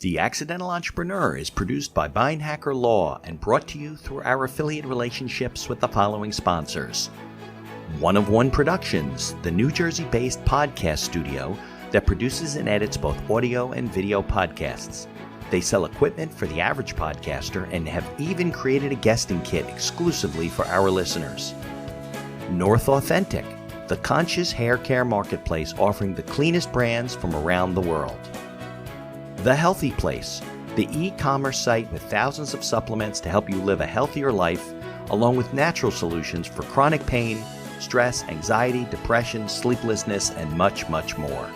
The Accidental Entrepreneur is produced by Beinhacker Law and brought to you through our affiliate relationships with the following sponsors. One of One Productions, the New Jersey-based podcast studio that produces and edits both audio and video podcasts. They sell equipment for the average podcaster and have even created a guesting kit exclusively for our listeners. North Authentic, the conscious hair care marketplace offering the cleanest brands from around the world. The Healthy Place, the e-commerce site with thousands of supplements to help you live a healthier life, along with natural solutions for chronic pain, stress, anxiety, depression, sleeplessness, and much, much more.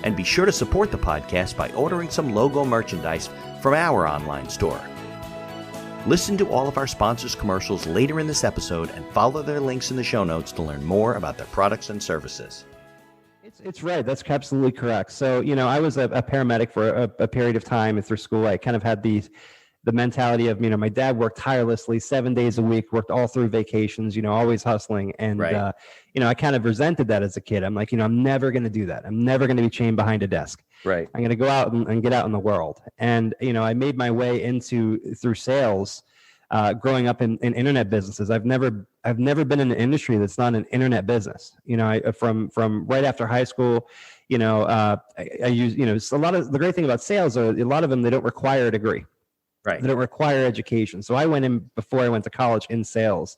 And be sure to support the podcast by ordering some logo merchandise from our online store. Listen to all of our sponsors' commercials later in this episode and follow their links in the show notes to learn more about their products and services. It's right. That's absolutely correct. So, I was a paramedic for a period of time through school. I kind of had the mentality of, my dad worked tirelessly 7 days a week, worked all through vacations, always hustling. And, right. I kind of resented that as a kid. I'm like, I'm never going to do that. I'm never going to be chained behind a desk. Right. I'm going to go out and get out in the world. And, I made my way through sales, growing up in internet businesses. I've never been in an industry that's not an internet business. From right after high school, I use, a lot of the great thing about sales are a lot of them, they don't require a degree. Right. They don't require education. So I went in before I went to college in sales.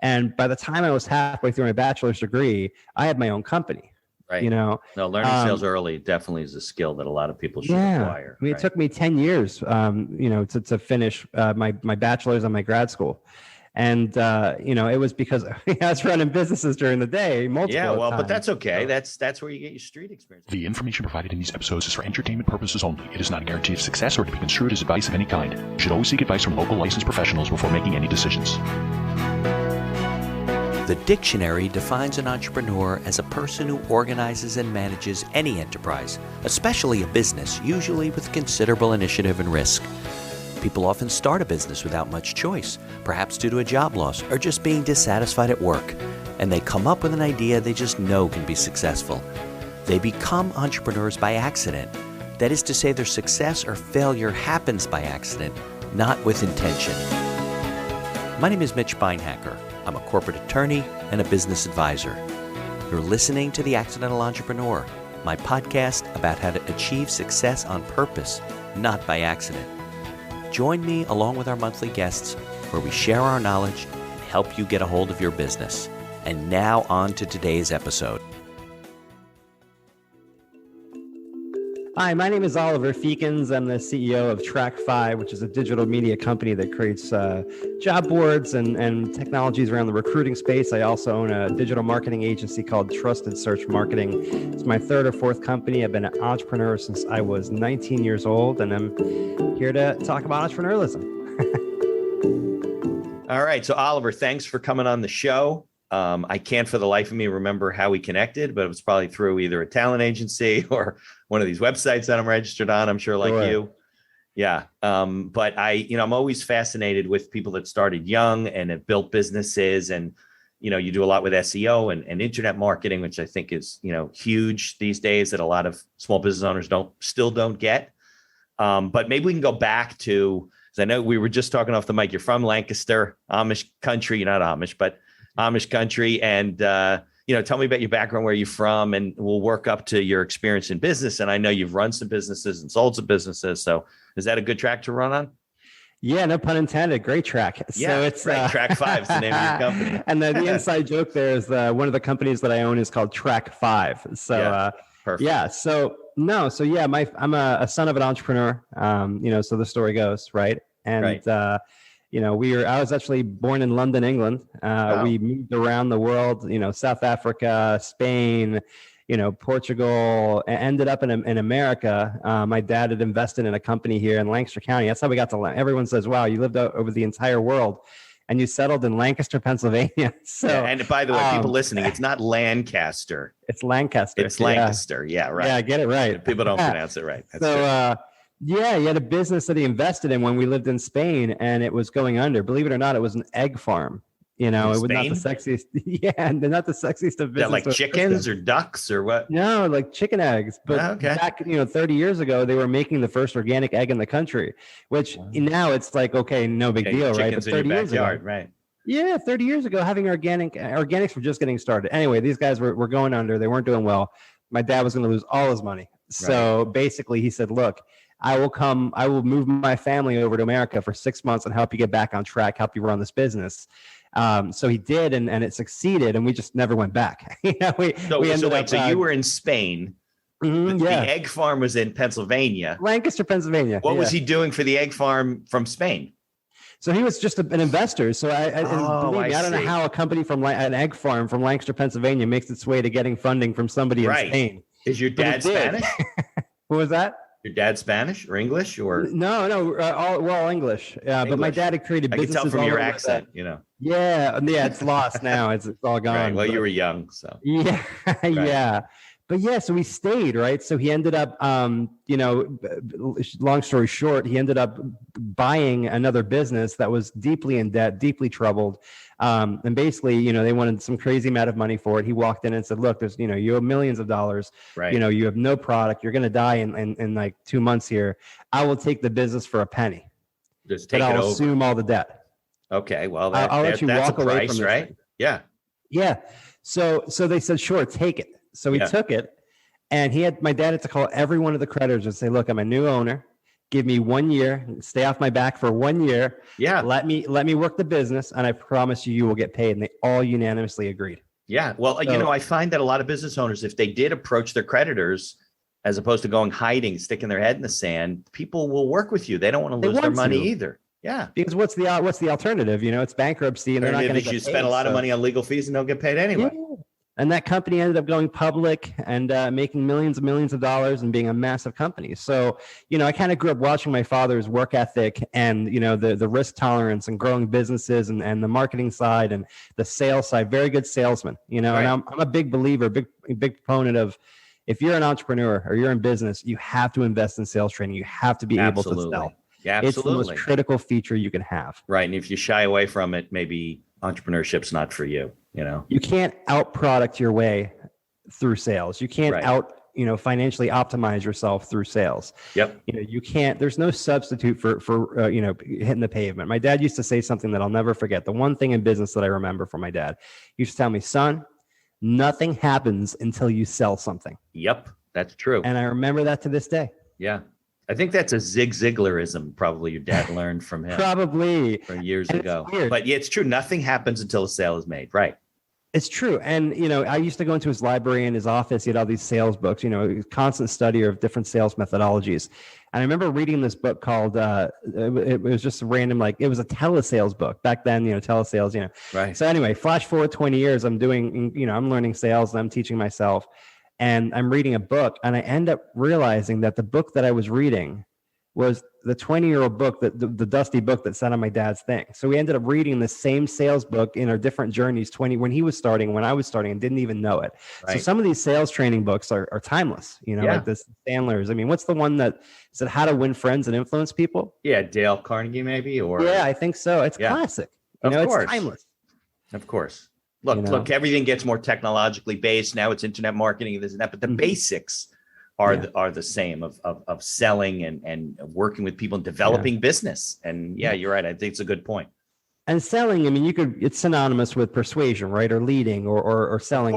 And by the time I was halfway through my bachelor's degree, I had my own company. Right. No, learning sales early definitely is a skill that a lot of people should acquire. I mean, it took me 10 years, to finish my bachelor's and my grad school. And, it was because I was running businesses during the day multiple times. But that's okay. That's where you get your street experience. The information provided in these episodes is for entertainment purposes only. It is not a guarantee of success or to be construed as advice of any kind. You should always seek advice from local licensed professionals before making any decisions. The dictionary defines an entrepreneur as a person who organizes and manages any enterprise, especially a business, usually with considerable initiative and risk. People often start a business without much choice, perhaps due to a job loss or just being dissatisfied at work, and they come up with an idea they just know can be successful. They become entrepreneurs by accident. That is to say, their success or failure happens by accident, not with intention. My name is Mitch Beinhacker. I'm a corporate attorney and a business advisor. You're listening to The Accidental Entrepreneur, my podcast about how to achieve success on purpose, not by accident. Join me along with our monthly guests where we share our knowledge and help you get a hold of your business. And now on to today's episode. Hi, my name is Oliver Feakins. I'm the CEO of TrackFive, which is a digital media company that creates job boards and technologies around the recruiting space. I also own a digital marketing agency called Trusted Search Marketing. It's my third or fourth company. I've been an entrepreneur since I was 19 years old, and I'm here to talk about entrepreneurialism. All right. So, Oliver, thanks for coming on the show. I can't for the life of me remember how we connected, but it was probably through either a talent agency or one of these websites that I'm registered on. I'm sure like you. Yeah. But I'm always fascinated with people that started young and have built businesses, and, you do a lot with SEO and internet marketing, which I think is, huge these days that a lot of small business owners still don't get. But maybe we can go back to, because I know we were just talking off the mic, you're from Lancaster, Amish country. You're not Amish, but Amish country. And, tell me about your background, where you're from, and we'll work up to your experience in business. And I know you've run some businesses and sold some businesses. So is that a good track to run on? Yeah, no pun intended. Great track. Yeah, so it's right. TrackFive is the name of your company. And the inside joke there is one of the companies that I own is called TrackFive. So perfect. Yeah. I'm a son of an entrepreneur. So the story goes, right. And, right. I was actually born in London, England. We moved around the world, South Africa, Spain, Portugal, ended up in America. My dad had invested in a company here in Lancaster County. That's how we got to everyone says, wow, you lived over the entire world and you settled in Lancaster, Pennsylvania. So, and by the way, people listening, it's not Lancaster. It's Lancaster. It's Lancaster. Yeah, right. Yeah, get it right. People don't pronounce it right. That's true. He had a business that he invested in when we lived in Spain, and it was going under. Believe it or not, it was an egg farm. You know, In it was not the Spain? sexiest. Yeah, and they're not the sexiest of Is that business. like chickens or ducks or what? No, like chicken eggs. But Okay. back, 30 years ago, they were making the first organic egg in the country, which now it's like, okay, no big Yeah, deal, right? But chickens in your 30 years ago, backyard, right? yeah, 30 years ago, having organics were just getting started. Anyway, these guys were going under. They weren't doing well. My dad was going to lose all his money. So basically he said, look, I will move my family over to America for 6 months and help you get back on track, help you run this business. So he did, and it succeeded, and we just never went back. So you were in Spain. Mm-hmm, the egg farm was in Pennsylvania. Lancaster, Pennsylvania. What was he doing for the egg farm from Spain? So he was just an investor. So I don't know how a company from an egg farm from Lancaster, Pennsylvania makes its way to getting funding from somebody in Spain. Is your dad Spanish? What was that? Your dad Spanish or English or? No, we're all English. English. But my dad had created businesses. I can tell from your accent, Yeah, it's lost now. It's all gone. Right. Well, you were young, so. Yeah, right. Yeah. But yeah, so he stayed, right? So he ended up, long story short, he ended up buying another business that was deeply in debt, deeply troubled. And basically, they wanted some crazy amount of money for it. He walked in and said, look, there's, you have millions of dollars, right? You have no product. You're going to die in like 2 months here. I will take the business for a penny. Just take it over. I'll assume all the debt. Okay. Well, I'll let you that's walk a away price, from this right? thing. Yeah. Yeah. So they said, sure, take it. So he took it, and my dad had to call every one of the creditors and say, look, I'm a new owner. Give me 1 year, stay off my back for 1 year. Yeah. Let me work the business, and I promise you will get paid. And they all unanimously agreed. Yeah. Well, I find that a lot of business owners, if they did approach their creditors, as opposed to going hiding, sticking their head in the sand, people will work with you. They don't want to lose their money either. Yeah. Because what's the alternative? It's bankruptcy, and they're not going to get paid. You spend a lot of money on legal fees and don't get paid anyway. Yeah. And that company ended up going public and making millions and millions of dollars and being a massive company. So, I kind of grew up watching my father's work ethic and, the risk tolerance and growing businesses and the marketing side and the sales side, very good salesman, right. And I'm a big believer, big proponent of, if you're an entrepreneur or you're in business, you have to invest in sales training. You have to be able to sell. Yeah, absolutely. It's the most critical feature you can have. Right. And if you shy away from it, maybe entrepreneurship's not for you. You can't out product your way through sales. You can't financially optimize yourself through sales. Yep. You can't, there's no substitute for hitting the pavement. My dad used to say something that I'll never forget. The one thing in business that I remember from my dad, he used to tell me, son, nothing happens until you sell something. Yep. That's true. And I remember that to this day. Yeah. I think that's a Zig Ziglarism. Probably your dad learned from him. Probably. From years ago. But yeah, it's true. Nothing happens until a sale is made. Right. It's true. And, I used to go into his library in his office. He had all these sales books, constant study of different sales methodologies. And I remember reading this book called, it was just random, it was a telesales book back then, telesales, Right. So anyway, flash forward 20 years, I'm doing, I'm learning sales and I'm teaching myself. And I'm reading a book, and I end up realizing that the book that I was reading was the 20-year-old book, the dusty book that sat on my dad's thing. So we ended up reading the same sales book in our different journeys, when he was starting, when I was starting, and didn't even know it. Right. So some of these sales training books are timeless, like the Sandler's. I mean, what's the one that said how to win friends and influence people? Yeah, Dale Carnegie maybe, or yeah, I think so. It's classic. Of course. It's timeless. Of course. Look, everything gets more technologically based. Now it's internet marketing, this and that, but the basics are the same of selling and working with people and developing business. And you're right. I think it's a good point. And selling, I mean, it's synonymous with persuasion, right? Or leading or selling,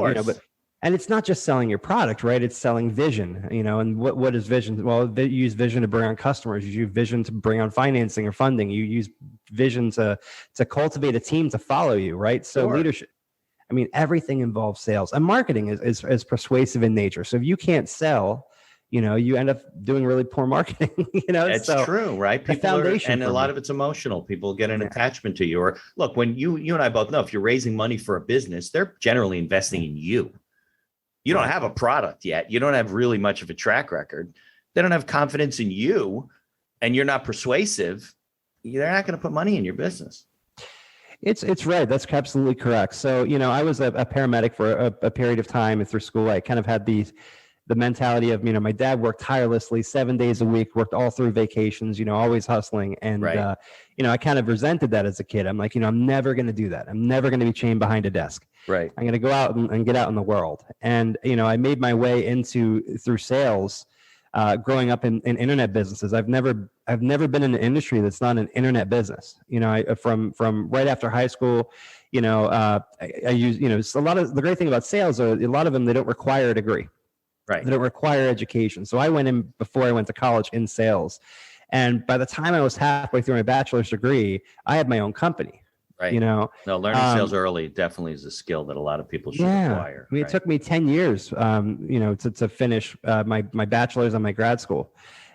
and it's not just selling your product, right? It's selling vision, and what is vision? Well, you use vision to bring on customers. You use vision to bring on financing or funding. You use vision to cultivate a team to follow you, right? So leadership. I mean, everything involves sales, and marketing is persuasive in nature. So if you can't sell, you end up doing really poor marketing. It's true, right? People and a lot of it's emotional. People get an attachment to you. Or look, when you and I both know, if you're raising money for a business, they're generally investing in you. You don't have a product yet. You don't have really much of a track record. They don't have confidence in you, and you're not persuasive. They're not going to put money in your business. It's right. That's absolutely correct. So, I was a paramedic for a period of time through school. I kind of had the the mentality of, my dad worked tirelessly 7 days a week, worked all through vacations, always hustling. And, Right. I kind of resented that as a kid. I'm like, I'm never going to do that. I'm never going to be chained behind a desk. Right. I'm going to go out and get out in the world. And, I made my way through sales, growing up in internet businesses. I've never been in an industry that's not an internet business. From right after high school, I use, a lot of the great thing about sales are a lot of them, they don't require a degree. Right. They don't require education. So I went in before I went to college in sales. And by the time I was halfway through my bachelor's degree, I had my own company. Right. No, learning sales early definitely is a skill that a lot of people should acquire. I mean, it took me 10 years, to finish my bachelor's and my grad school.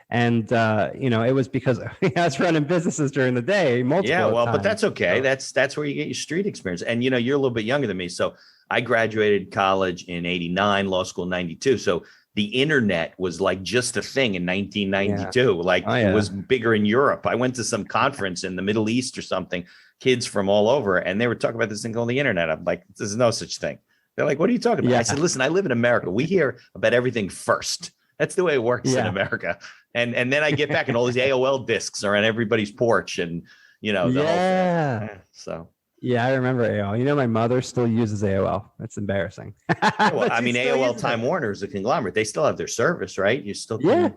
And, it was because I was running businesses during the day. But that's okay. So. That's where you get your street experience. And, you're a little bit younger than me. So I graduated college in 89, law school in 92. So the internet was like just a thing in 1992. It was bigger in Europe. I went to some conference in the Middle East or something, kids from all over, and they were talking about this thing called the internet. I'm like, there's no such thing. They're like, what are you talking about? I said, listen, I live in America. We hear about everything first. That's the way it works in America. And then I get back and all these AOL discs are on everybody's porch and, the whole thing. So. Yeah, I remember AOL. My mother still uses AOL. That's embarrassing. Well, I mean, AOL Time Warner is a conglomerate. They still have their service, right? You still can.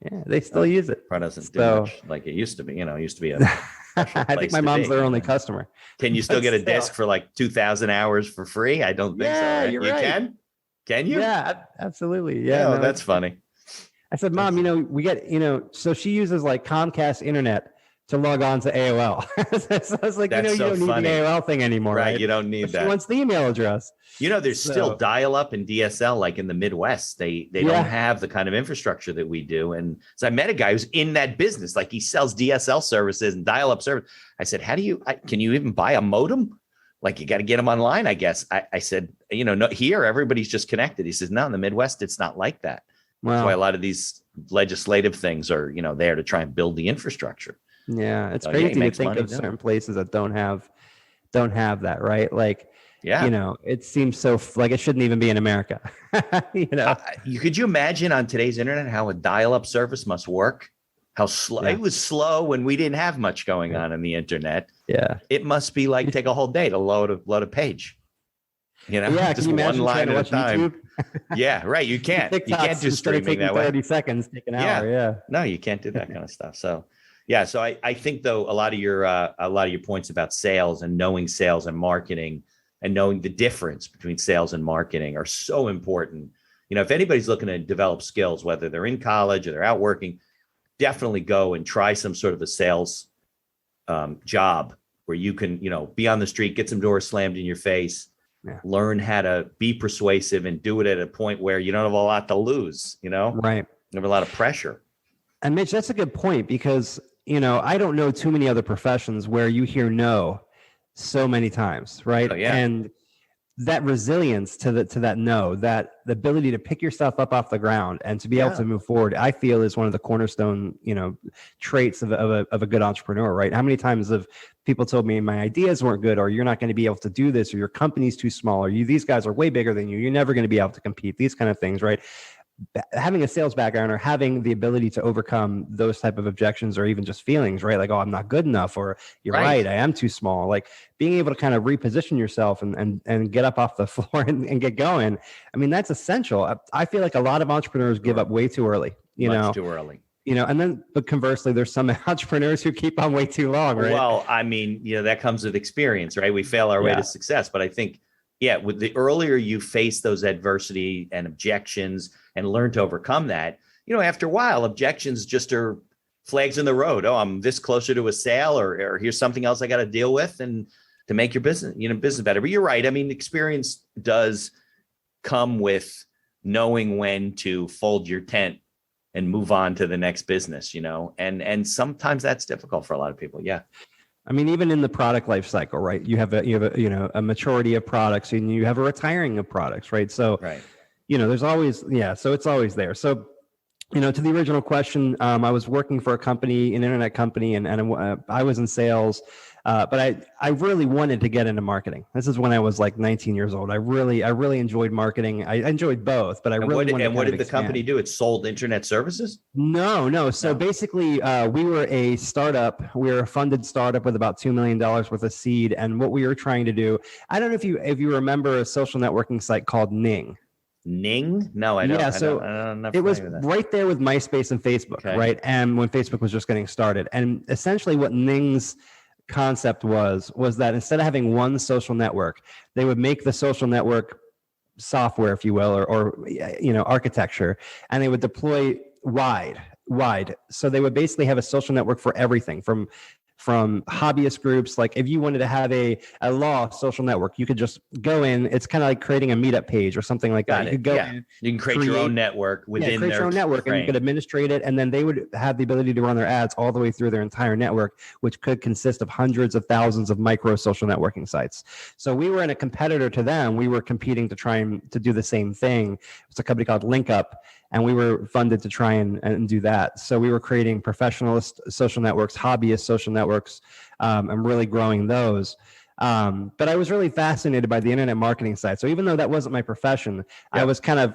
Yeah, they still use it. Probably doesn't do much like it used to be. It used to be a I think my mom's their only customer. Can you still get a disc for like 2,000 hours for free? I don't think so. Right? You're right. Can? Can you? Yeah, absolutely. Yeah, no, that's funny. I said, Mom, we get, so she uses like Comcast internet to log on to AOL. So I was like, that's you don't need the AOL thing anymore. Right. You don't need that. She wants the email address. There's still dial-up and DSL, like in the Midwest. They don't have the kind of infrastructure that we do. And so I met a guy who's in that business. Like he sells DSL services and dial-up service. I said, can you even buy a modem? Like you got to get them online, I guess. I said, no, here, everybody's just connected. He says, no, in the Midwest, it's not like that. Wow. That's why a lot of these legislative things are, there to try and build the infrastructure. Yeah, it's crazy to think of certain places that don't have that, right? Like, it seems so like it shouldn't even be in America. Could you imagine on today's internet how a dial-up service must work? How slow it was slow when we didn't have much going on the internet. Yeah, it must be like take a whole day to load a page. Just one line at a time. Yeah, right. You can't do streaming that way. 30 seconds, take an hour. Yeah, no, you can't do that kind of stuff. So. Yeah, so I think though a lot of your points about sales and knowing sales and marketing and knowing the difference between sales and marketing are so important. If anybody's looking to develop skills, whether they're in college or they're out working, definitely go and try some sort of a sales job where you can be on the street, get some doors slammed in your face, learn how to be persuasive and do it at a point where you don't have a lot to lose. Right? You have a lot of pressure. And Mitch, that's a good point because. I don't know too many other professions where you hear no so many times, right? Oh, yeah. And that resilience to that no, that the ability to pick yourself up off the ground and to be able to move forward, I feel is one of the cornerstone, traits of a good entrepreneur, right? How many times have people told me my ideas weren't good, or you're not going to be able to do this, or your company's too small, or these guys are way bigger than you, you're never going to be able to compete, these kind of things, right? Having a sales background or having the ability to overcome those type of objections or even just feelings, right? Like, oh, I'm not good enough, or you're right, I am too small. Like being able to kind of reposition yourself and get up off the floor and get going. I mean, that's essential. I feel like a lot of entrepreneurs give up way too early, Much too early. And then, but conversely, there's some entrepreneurs who keep on way too long, right? Well, I mean, that comes with experience, right? We fail our way to success, but I think, with the earlier you face those adversity and objections and learn to overcome that, after a while, objections just are flags in the road. Oh, I'm this closer to a sale, or here's something else I got to deal with, and to make your business better. But you're right. I mean, experience does come with knowing when to fold your tent and move on to the next business, and sometimes that's difficult for a lot of people. Yeah. I mean, even in the product life cycle, right? You have a maturity of products, and you have a retiring of products, right? So, there's always, so it's always there. So To the original question, I was working for a company, an internet company, and I was in sales, but I really wanted to get into marketing. This is when I was like 19 years old. I really enjoyed marketing. I enjoyed both, but what did the company do? It sold internet services? No. So basically, we were a startup. We were a funded startup with about $2 million worth of seed. And what we were trying to do, I don't know if you remember a social networking site called Ning. Ning? No, I don't. Yeah, so it was right there with MySpace and Facebook, right? And when Facebook was just getting started. And essentially what Ning's concept was that instead of having one social network, they would make the social network software, if you will, or architecture, and they would deploy wide. So they would basically have a social network for everything from hobbyist groups. Like if you wanted to have a law social network, you could just go in. It's kind of like creating a meetup page or something like that. You could go in. You can create your own network within your own network, and you could administrate it. And then they would have the ability to run their ads all the way through their entire network, which could consist of hundreds of thousands of micro social networking sites. So we were in a competitor to them. We were competing to try to do the same thing. It's a company called LinkUp. And we were funded to try and do that. So we were creating professionalist social networks, hobbyist social networks, and really growing those. But I was really fascinated by the internet marketing side. So even though that wasn't my profession, I was kind of,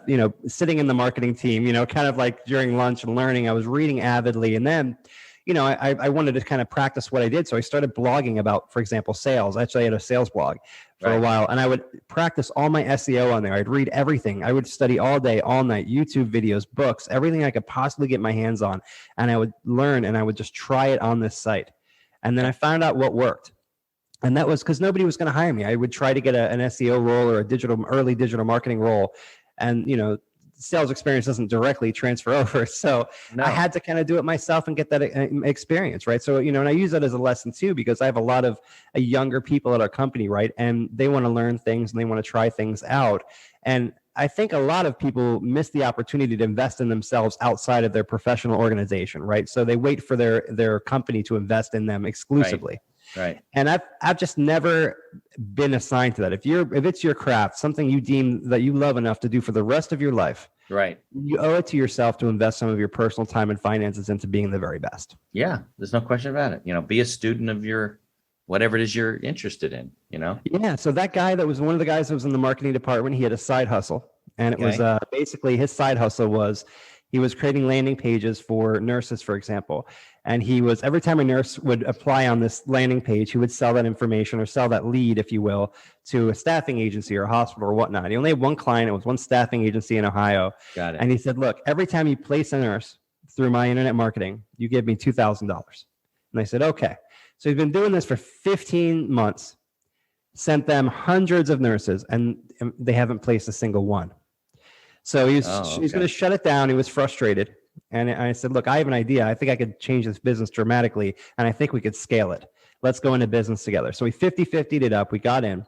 sitting in the marketing team, kind of like during lunch and learning. I was reading avidly. And then, I wanted to kind of practice what I did. So I started blogging about, for example, sales. Actually, I had a sales blog for a while, and I would practice all my SEO on there. I'd read everything. I would study all day, all night, YouTube videos, books, everything I could possibly get my hands on. And I would learn, and I would just try it on this site. And then I found out what worked. And that was because nobody was going to hire me. I would try to get an SEO role or early digital marketing role. And, sales experience doesn't directly transfer over. So I had to kind of do it myself and get that experience, right? So, and I use that as a lesson too, because I have a lot of younger people at our company, right? And they want to learn things and they want to try things out. And I think a lot of people miss the opportunity to invest in themselves outside of their professional organization, right? So they wait for their company to invest in them exclusively. Right. And I've just never been assigned to that. If it's your craft, something you deem that you love enough to do for the rest of your life, right, you owe it to yourself to invest some of your personal time and finances into being the very best. Yeah, there's no question about it. Be a student of your whatever it is you're interested in. Yeah. So that guy that was one of the guys that was in the marketing department, he had a side hustle, and it was basically his side hustle was he was creating landing pages for nurses, for example. And he was, every time a nurse would apply on this landing page, he would sell that information or sell that lead, if you will, to a staffing agency or a hospital or whatnot. He only had one client. It was one staffing agency in Ohio. Got it. And he said, look, every time you place a nurse through my internet marketing, you give me $2,000. And I said, okay. So he's been doing this for 15 months, sent them hundreds of nurses, and they haven't placed a single one. So he's going to shut it down. He was frustrated. And I said, look, I have an idea. I think I could change this business dramatically, and I think we could scale it. Let's go into business together. So we 50-50'd it up. We got in.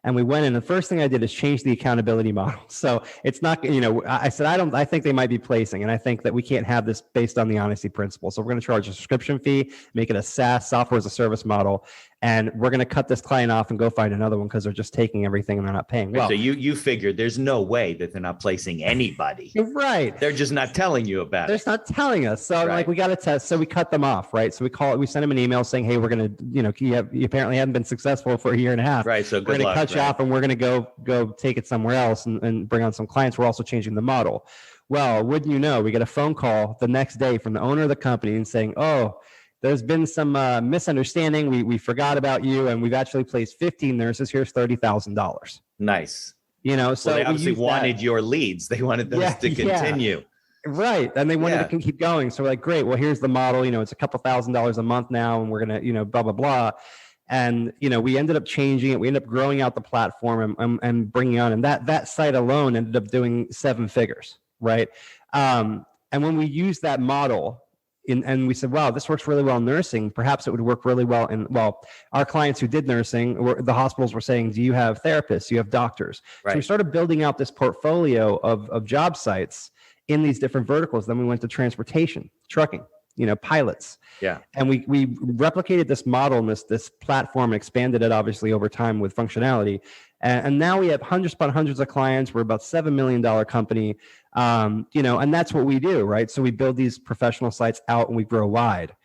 And we went in. The first thing I did is change the accountability model. So it's not, I said, I think they might be placing, and I think that we can't have this based on the honesty principle. So we're going to charge a subscription fee, make it a SaaS, software as a service model. And we're going to cut this client off and go find another one because they're just taking everything and they're not paying. Well, so you figured there's no way that they're not placing anybody. Right. They're just not telling you about it. They're just not telling us. So like, we got to test. So we cut them off. Right. So we sent them an email saying, hey, we're going to, you apparently haven't been successful for a year and a half. Right. So we're going to cut you off, and we're going to go take it somewhere else and bring on some clients. We're also changing the model. Well, wouldn't you know, we get a phone call the next day from the owner of the company and saying, oh, there's been some misunderstanding. We forgot about you, and we've actually placed 15 nurses. Here's $30,000. Nice. So they obviously wanted your leads. They wanted those to continue. Right. And they wanted to keep going. So we're like, great. Well, here's the model. It's a couple $1,000s a month now, and we're going to, blah, blah, blah. And, we ended up changing it. We ended up growing out the platform and bringing on, and that site alone ended up doing 7 figures. Right. And when we used that model, and we said, wow, this works really well in nursing. Perhaps it would work really well our clients who did nursing, the hospitals were saying, do you have therapists? Do you have doctors? Right. So we started building out this portfolio of job sites in these different verticals. Then we went to transportation, trucking. pilots. Yeah. And we replicated this model and this platform and expanded it obviously over time with functionality. And now we have hundreds upon hundreds of clients. We're about $7 million company, and that's what we do, right? So we build these professional sites out and we grow wide.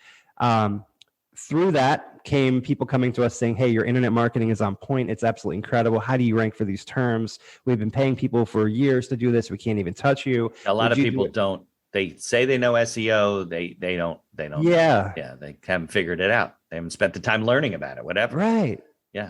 Through that came people coming to us saying, hey, your internet marketing is on point. It's absolutely incredible. How do you rank for these terms? We've been paying people for years to do this. We can't even touch you. A lot of people don't. They say they know SEO. They don't. Yeah. Yeah. They haven't figured it out. They haven't spent the time learning about it, whatever. Right. Yeah.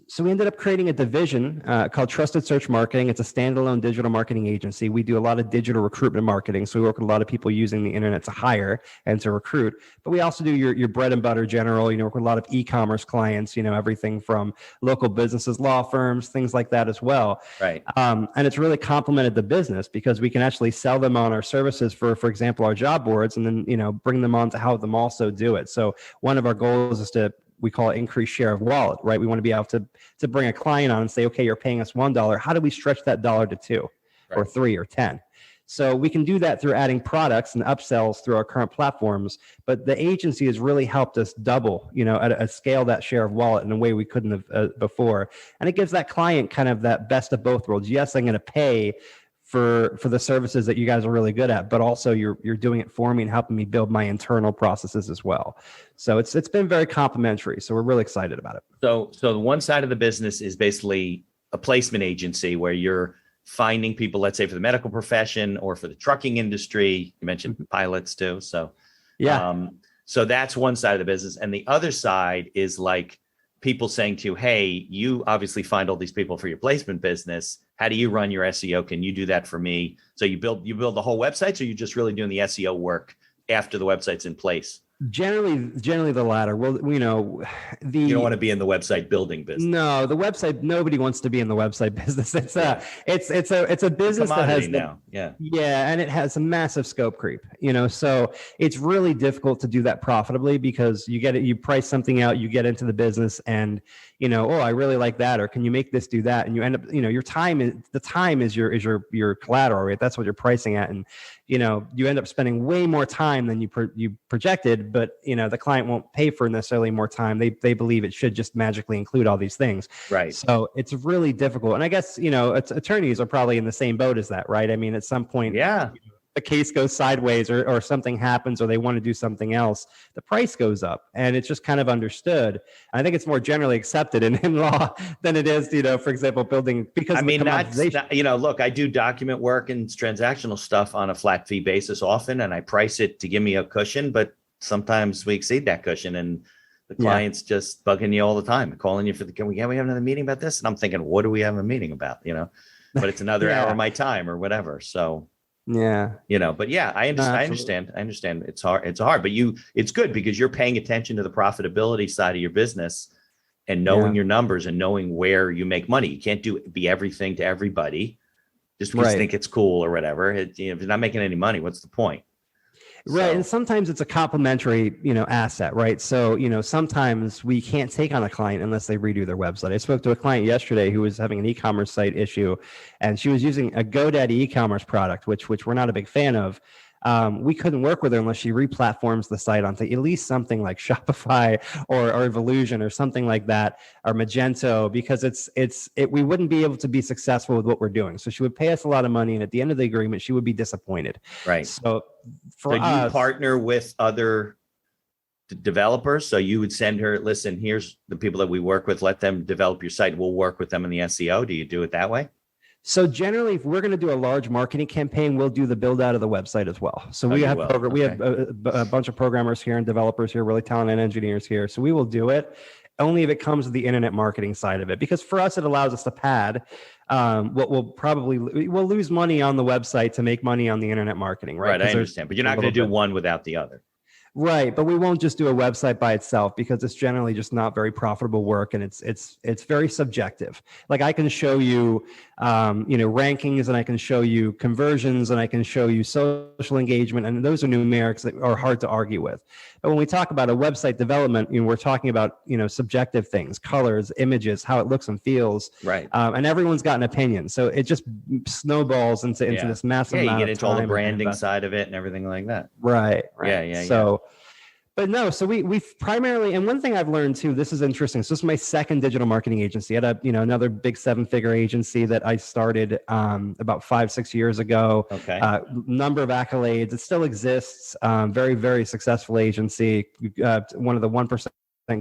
So we ended up creating a division called Trusted Search Marketing. It's a standalone digital marketing agency. We do a lot of digital recruitment marketing. So we work with a lot of people using the internet to hire and to recruit. But we also do your bread and butter general, work with a lot of e-commerce clients, everything from local businesses, law firms, things like that as well. Right. And it's really complemented the business because we can actually sell them on our services for example, our job boards, and then, bring them on to help them also do it. So one of our goals is we call it increased share of wallet, right? We want to be able to bring a client on and say, okay, you're paying us $1. How do we stretch that dollar to $2 or $3 or $10? So we can do that through adding products and upsells through our current platforms. But the agency has really helped us double, at a scale, that share of wallet in a way we couldn't have before. And it gives that client kind of that best of both worlds. Yes, I'm going to pay for the services that you guys are really good at, but also you're doing it for me and helping me build my internal processes as well. So it's been very complimentary. So we're really excited about it. So one side of the business is basically a placement agency where you're finding people, let's say for the medical profession or for the trucking industry. You mentioned pilots too. So yeah. So that's one side of the business. And the other side is like people saying to you, hey, you obviously find all these people for your placement business. How do you run your SEO? Can you do that for me? So you build the whole website, or you're just really doing the SEO work after the website's in place? Generally the latter. Well, you don't want to be in the website building business. No, the website. Nobody wants to be in the website business. It's a business that has now. And it has a massive scope creep. So it's really difficult to do that profitably because you price something out, you get into the business, and I really like that, or can you make this do that, and you end up, your time is your collateral, right? That's what you're pricing at, and you end up spending way more time than you projected, but the client won't pay for necessarily more time. They believe it should just magically include all these things. Right. So it's really difficult. And I guess, attorneys are probably in the same boat as that, right? I mean, at some point, the case goes sideways or something happens or they want to do something else, the price goes up, and it's just kind of understood. I think it's more generally accepted in law than it is, for example, building, because look, I do document work and transactional stuff on a flat fee basis often, and I price it to give me a cushion, but sometimes we exceed that cushion and the client's just bugging you all the time, calling you can we have another meeting about this? And I'm thinking, what do we have a meeting about? But it's another hour of my time or whatever. So but I understand. I understand. It's hard, but it's good because you're paying attention to the profitability side of your business and knowing your numbers and knowing where you make money. You can't be everything to everybody just because you think it's cool or whatever. If you're not making any money, what's the point? Right. And sometimes it's a complementary, asset, right? So, sometimes we can't take on a client unless they redo their website. I spoke to a client yesterday who was having an e-commerce site issue, and she was using a GoDaddy e-commerce product, which we're not a big fan of. We couldn't work with her unless she replatforms the site onto at least something like Shopify or Evolution or something like that, or Magento, because we wouldn't be able to be successful with what we're doing. So she would pay us a lot of money, and at the end of the agreement, she would be disappointed. Right. So you partner with other developers. So you would send her, listen, here's the people that we work with, let them develop your site. We'll work with them in the SEO. Do you do it that way? So generally, if we're going to do a large marketing campaign, we'll do the build out of the website as well. So we have a bunch of programmers here and developers here, really talented engineers here. So we will do it only if it comes to the internet marketing side of it, because for us, it allows us to pad what we'll lose money on the website to make money on the internet marketing, right? Right, I understand, but you're not going to do one without the other. Right, but we won't just do a website by itself because it's generally just not very profitable work, and it's very subjective. Like I can show you, rankings, and I can show you conversions, and I can show you social engagement, and those are numerics that are hard to argue with. But when we talk about a website development, we're talking about subjective things, colors, images, how it looks and feels. Right. And everyone's got an opinion, so it just snowballs into this massive. You get into all the branding side of it and everything like that. Right. Yeah. So But no, so we primarily, and one thing I've learned too, this is interesting. So this is my second digital marketing agency. I had another big 7-figure agency that I started about 5-6 years ago. Okay. Number of accolades. It still exists. Very, very successful agency. One of the 1%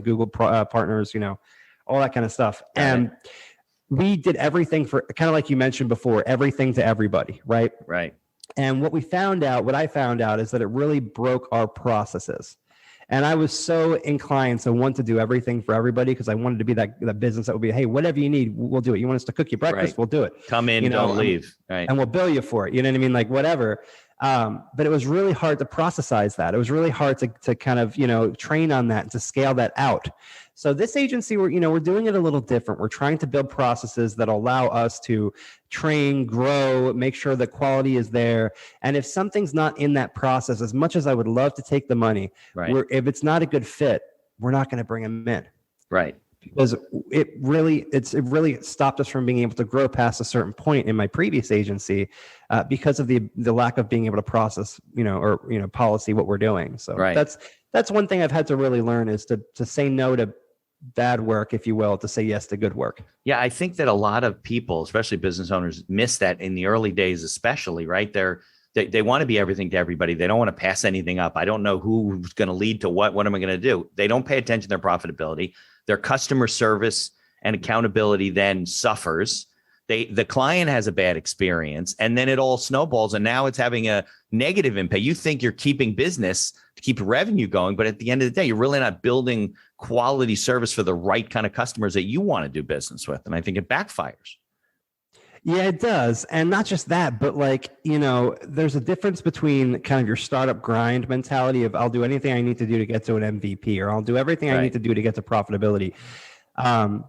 Google partners, all that kind of stuff. And we did everything for, kind of like you mentioned before, everything to everybody, right? Right. And what I found out is that it really broke our processes. And I was so inclined to want to do everything for everybody because I wanted to be that business that would be, hey, whatever you need, we'll do it. You want us to cook you breakfast? Right. We'll do it. Come in, don't leave. Right. And we'll bill you for it. You know what I mean? Like whatever. But it was really hard to processize that. It was really hard to kind of, train on that and to scale that out. So this agency, we're doing it a little different. We're trying to build processes that allow us to train, grow, make sure the quality is there. And if something's not in that process, as much as I would love to take the money, if it's not a good fit, we're not going to bring them in. Right. Because it really stopped us from being able to grow past a certain point in my previous agency because of the lack of being able to process, policy what we're doing. So that's one thing I've had to really learn is to say no to bad work, if you will, to say yes to good work. Yeah, I think that a lot of people, especially business owners, miss that in the early days, especially, right? They want to be everything to everybody. They don't want to pass anything up. I don't know who's going to lead to what am I going to do? They don't pay attention to their profitability. Their customer service and accountability then suffers. The client has a bad experience, and then it all snowballs, and now it's having a negative impact. You think you're keeping business to keep revenue going, but at the end of the day, you're really not building quality service for the right kind of customers that you want to do business with. And I think it backfires. Yeah, it does. And not just that, but there's a difference between kind of your startup grind mentality of I'll do anything I need to do to get to an MVP, or I'll do everything I need to do to get to profitability. And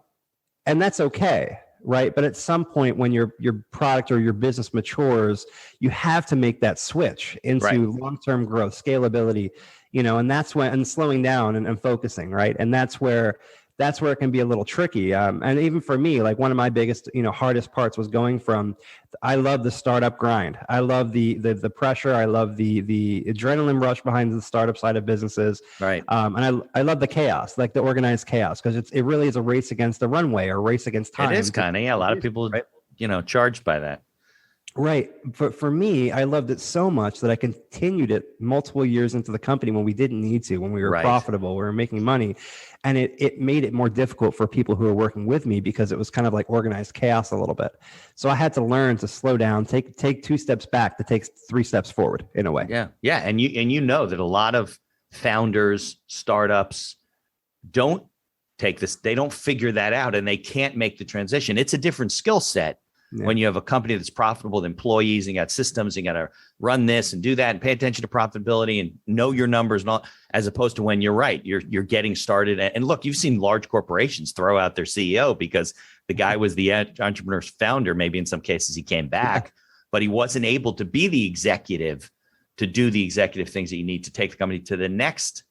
that's okay. Right. But at some point when your product or your business matures, you have to make that switch into long-term growth, scalability, and that's when, and slowing down and focusing. Right. And that's where it can be a little tricky. And even for me, like one of my biggest, hardest parts was going from, I love the startup grind. I love the pressure. I love the adrenaline rush behind the startup side of businesses. Right. And I love the chaos, like the organized chaos, because it really is a race against the runway or a race against time. It is kind of, a lot of people, charged by that. Right. But for me, I loved it so much that I continued it multiple years into the company when we didn't need to, when we were profitable, we were making money. And it made it more difficult for people who were working with me because it was kind of like organized chaos a little bit. So I had to learn to slow down, take 2 steps back to take 3 steps forward in a way. Yeah. Yeah. And you know that a lot of founders, startups don't take this, they don't figure that out and they can't make the transition. It's a different skill set. Yeah. When you have a company that's profitable with employees and you got systems, you got to run this and do that and pay attention to profitability and know your numbers and all, as opposed to when you're getting started. And look, you've seen large corporations throw out their CEO because the guy was the entrepreneur's founder. Maybe in some cases he came back, but he wasn't able to be the executive to do the executive things that you need to take the company to the next,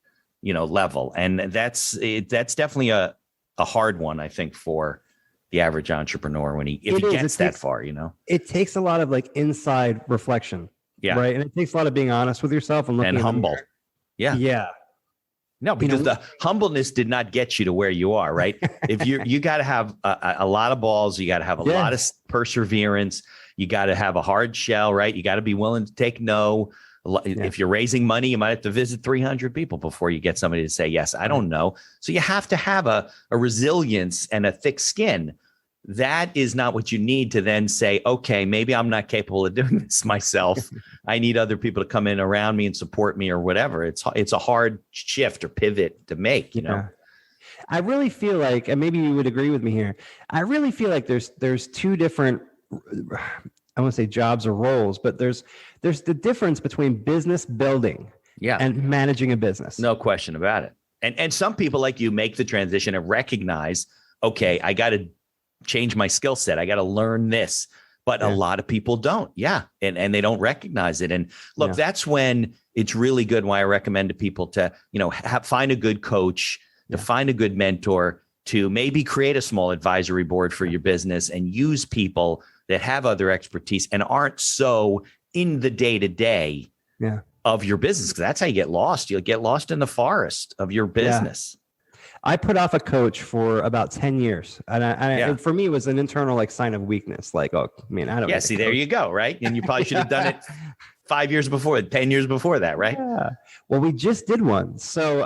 level. And that's definitely a hard one, I think, for the average entrepreneur if he gets that far, It takes a lot of inside reflection. Yeah. Right. And it takes a lot of being honest with yourself and looking humble. Yeah. Yeah. No, because the humbleness did not get you to where you are, right? If you got to have a lot of balls, you got to have a lot of perseverance. You got to have a hard shell, right? You got to be willing to take no. If you're raising money, you might have to visit 300 people before you get somebody to say, yes, I don't know. So you have to have a resilience and a thick skin. That is not what you need to then say, okay, maybe I'm not capable of doing this myself. I need other people to come in around me and support me or whatever. It's a hard shift or pivot to make, I really feel like, and maybe you would agree with me here, I really feel like there's 2 different, I won't say jobs or roles, but there's the difference between business building and managing a business. No question about it. And some people like you make the transition and recognize, okay, I got to change my skill set. I got to learn this, but a lot of people don't. Yeah. And they don't recognize it. And look, that's when it's really good. Why I recommend to people to, find a good coach, to find a good mentor, to maybe create a small advisory board for your business and use people that have other expertise and aren't so in the day-to-day of your business, because that's how you get lost. You'll get lost in the forest of your business. I put off a coach for about 10 years. And for me, it was an internal like sign of weakness. Like, oh, man, I don't know. See, there you go. Right. And you probably should have done it 5 years before, 10 years before that. Right. Yeah. Well, we just did one. So,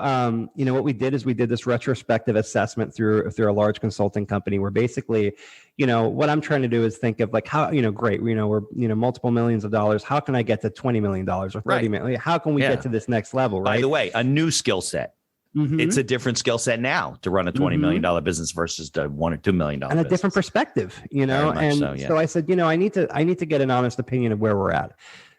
what we did is we did this retrospective assessment through a large consulting company where basically, what I'm trying to do is think of like how, great, we're, multiple millions of dollars. How can I get to $20 million or $30 million? How can we get to this next level? Right. By the way, a new skill set. Mm-hmm. It's a different skill set now to run a $20 million business versus the $1 or $2 million and a different perspective, So I said, I need to get an honest opinion of where we're at.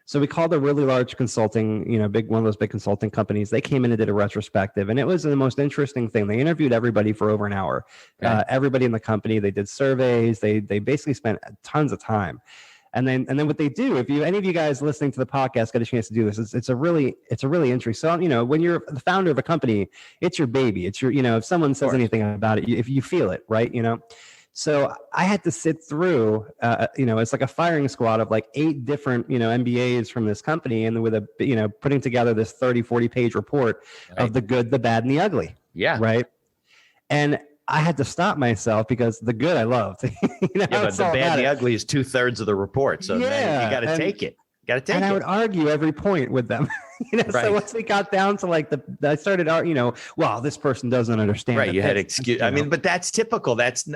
So we called a really large consulting, one of those big consulting companies. They came in and did a retrospective, and it was the most interesting thing. They interviewed everybody for over an hour, everybody in the company. They did surveys. They basically spent tons of time. And then what they do, if any of you guys listening to the podcast get a chance to do this, it's a really interesting. So, when you're the founder of a company, it's your baby. It's your, if someone says anything about it, if you feel it, right? So I had to sit through, it's like a firing squad of like 8 different, MBAs from this company. And with putting together this 30, 40 page report of the good, the bad, and the ugly. Yeah. Right. And I had to stop myself because the good I loved. But the bad and the ugly is 2/3 of the the So man, you got to take it. And I would argue every point with them. So once we got down to I started, well, this person doesn't understand. Right. You had excuse. But that's typical. That's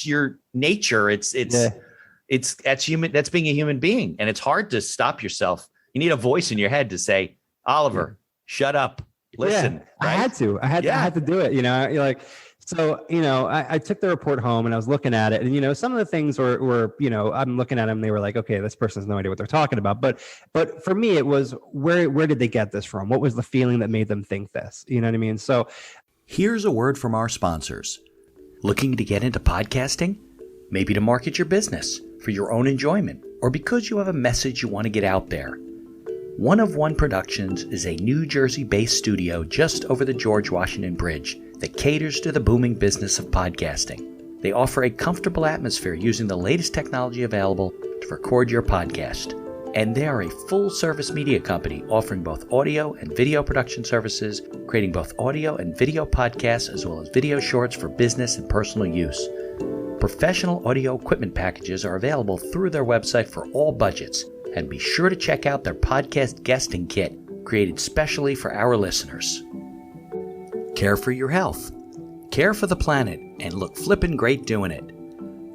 your nature. That's human. That's being a human being. And it's hard to stop yourself. You need a voice in your head to say, Oliver, shut up. Listen. Yeah, right? I had to do it. You're like, so, I took the report home and I was looking at it and, some of the things were, I'm looking at them. They were like, okay, this person has no idea what they're talking about. But for me, it was where did they get this from? What was the feeling that made them think this? You know what I mean? So here's a word from our sponsors. Looking to get into podcasting? Maybe to market your business for your own enjoyment or because you have a message you want to get out there. One of One Productions is a New Jersey-based studio just over the George Washington Bridge that caters to the booming business of podcasting. They offer a comfortable atmosphere using the latest technology available to record your podcast. And they are a full-service media company offering both audio and video production services, creating both audio and video podcasts as well as video shorts for business and personal use. Professional audio equipment packages are available through their website for all budgets. And be sure to check out their podcast guesting kit, created specially for our listeners. Care for your health, care for the planet, and look flippin' great doing it.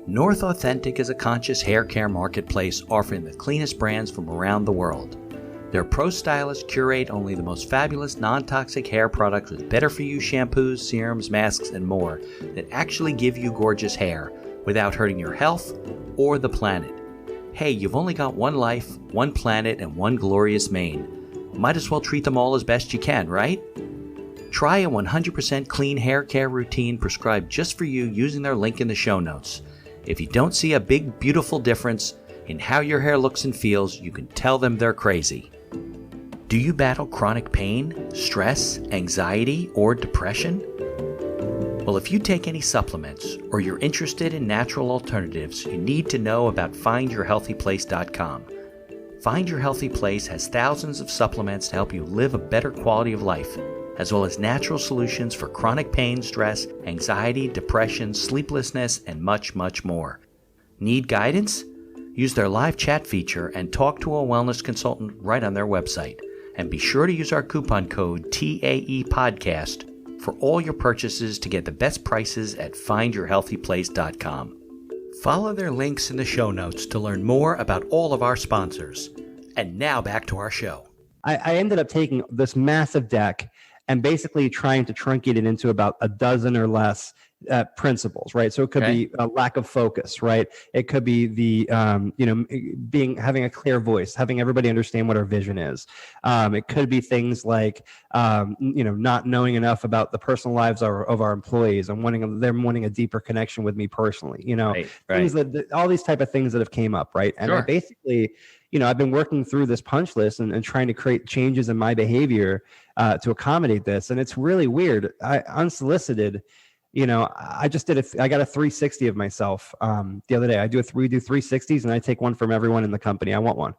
North Authentic is a conscious hair care marketplace offering the cleanest brands from around the world. Their pro stylists curate only the most fabulous non-toxic hair products with better-for-you shampoos, serums, masks, and more that actually give you gorgeous hair without hurting your health or the planet. Hey, you've only got one life, one planet, and one glorious mane. Might as well treat them all as best you can, right? Try a 100% clean hair care routine prescribed just for you using their link in the show notes. If you don't see a big, beautiful difference in how your hair looks and feels, you can tell them they're crazy. Do you battle chronic pain, stress, anxiety, or depression? Well, if you take any supplements or you're interested in natural alternatives, you need to know about FindYourHealthyPlace.com. Find Your Healthy Place has thousands of supplements to help you live a better quality of life, as well as natural solutions for chronic pain, stress, anxiety, depression, sleeplessness, and much, much more. Need guidance? Use their live chat feature and talk to a wellness consultant right on their website. And be sure to use our coupon code TAEPodcast for all your purchases to get the best prices at FindYourHealthyPlace.com. Follow their links in the show notes to learn more about all of our sponsors. And now back to our show. I ended up taking this massive deck and basically trying to truncate it into about a dozen or less principles, right? So it could be a lack of focus, right? It could be the, having a clear voice, having everybody understand what our vision is. It could be things like, not knowing enough about the personal lives of our employees and wanting a deeper connection with me personally, things that all these type of things that have came up, right? And I basically, I've been working through this punch list and trying to create changes in my behavior to accommodate this. And it's really weird. Unsolicited, I just I got a 360 of myself the other day. We do 360s and I take one from everyone in the company. I want one.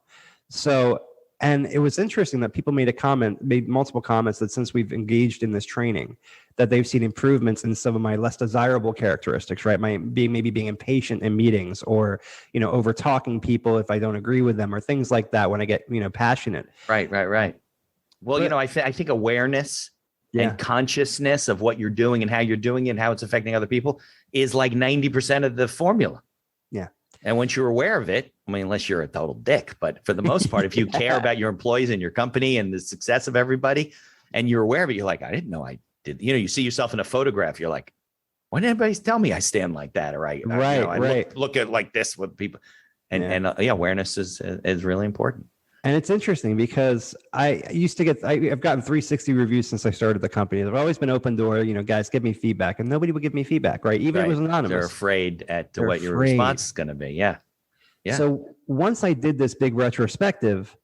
So And it was interesting that people made multiple comments that since we've engaged in this training, that they've seen improvements in some of my less desirable characteristics, right? Maybe being impatient in meetings, or, over talking people if I don't agree with them, or things like that when I get, passionate. Right. Well, But, I think awareness and consciousness of what you're doing and how you're doing it and how it's affecting other people is like 90% of the formula. Yeah. And once you're aware of it, I mean, unless you're a total dick, but for the most part, if you care about your employees and your company and the success of everybody, and you're aware of it, you're like, I didn't know I did. You see yourself in a photograph, you're like, why didn't anybody tell me I stand like that? Or I look at like this with people. And awareness is really important. And it's interesting because I've gotten 360 reviews since I started the company. I've always been open door, guys, give me feedback, and nobody would give me feedback, right? Even if it was anonymous. They're afraid what your response is going to be. Yeah. So once I did this big retrospective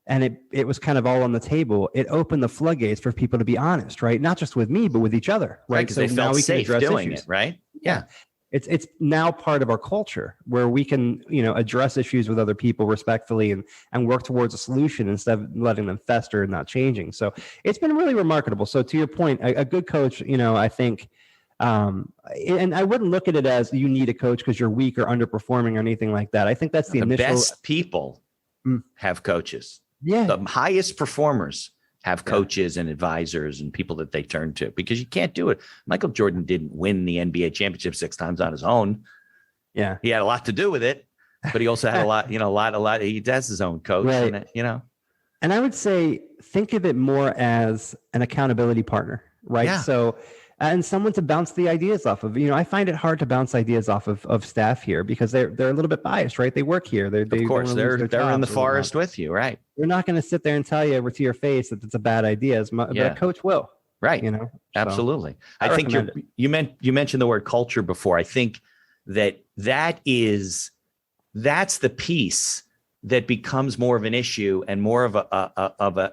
and it was kind of all on the table, it opened the floodgates for people to be honest, right? Not just with me, but with each other, right? Because they felt safe doing it, right? Yeah. It's now part of our culture where we can, address issues with other people respectfully and work towards a solution instead of letting them fester and not changing. So it's been really remarkable. So to your point, a good coach, I think, and I wouldn't look at it as you need a coach because you're weak or underperforming or anything like that. I think that's the initial. Best people have coaches. Yeah. The highest performers have coaches and advisors and people that they turn to, because you can't do it. Michael Jordan didn't win the NBA championship 6 times on his own. Yeah. He had a lot to do with it, but he also had a lot, he has his own coach, right. And I would say, think of it more as an accountability partner, right? Yeah. So, and someone to bounce the ideas off of. I find it hard to bounce ideas off of staff here because they're a little bit biased, right? They work here. They're in the forest with you, right? They're not going to sit there and tell you over to your face that it's a bad idea, but a coach will, right? So Absolutely. I think you mentioned the word culture before. I think that's the piece that becomes more of an issue and more of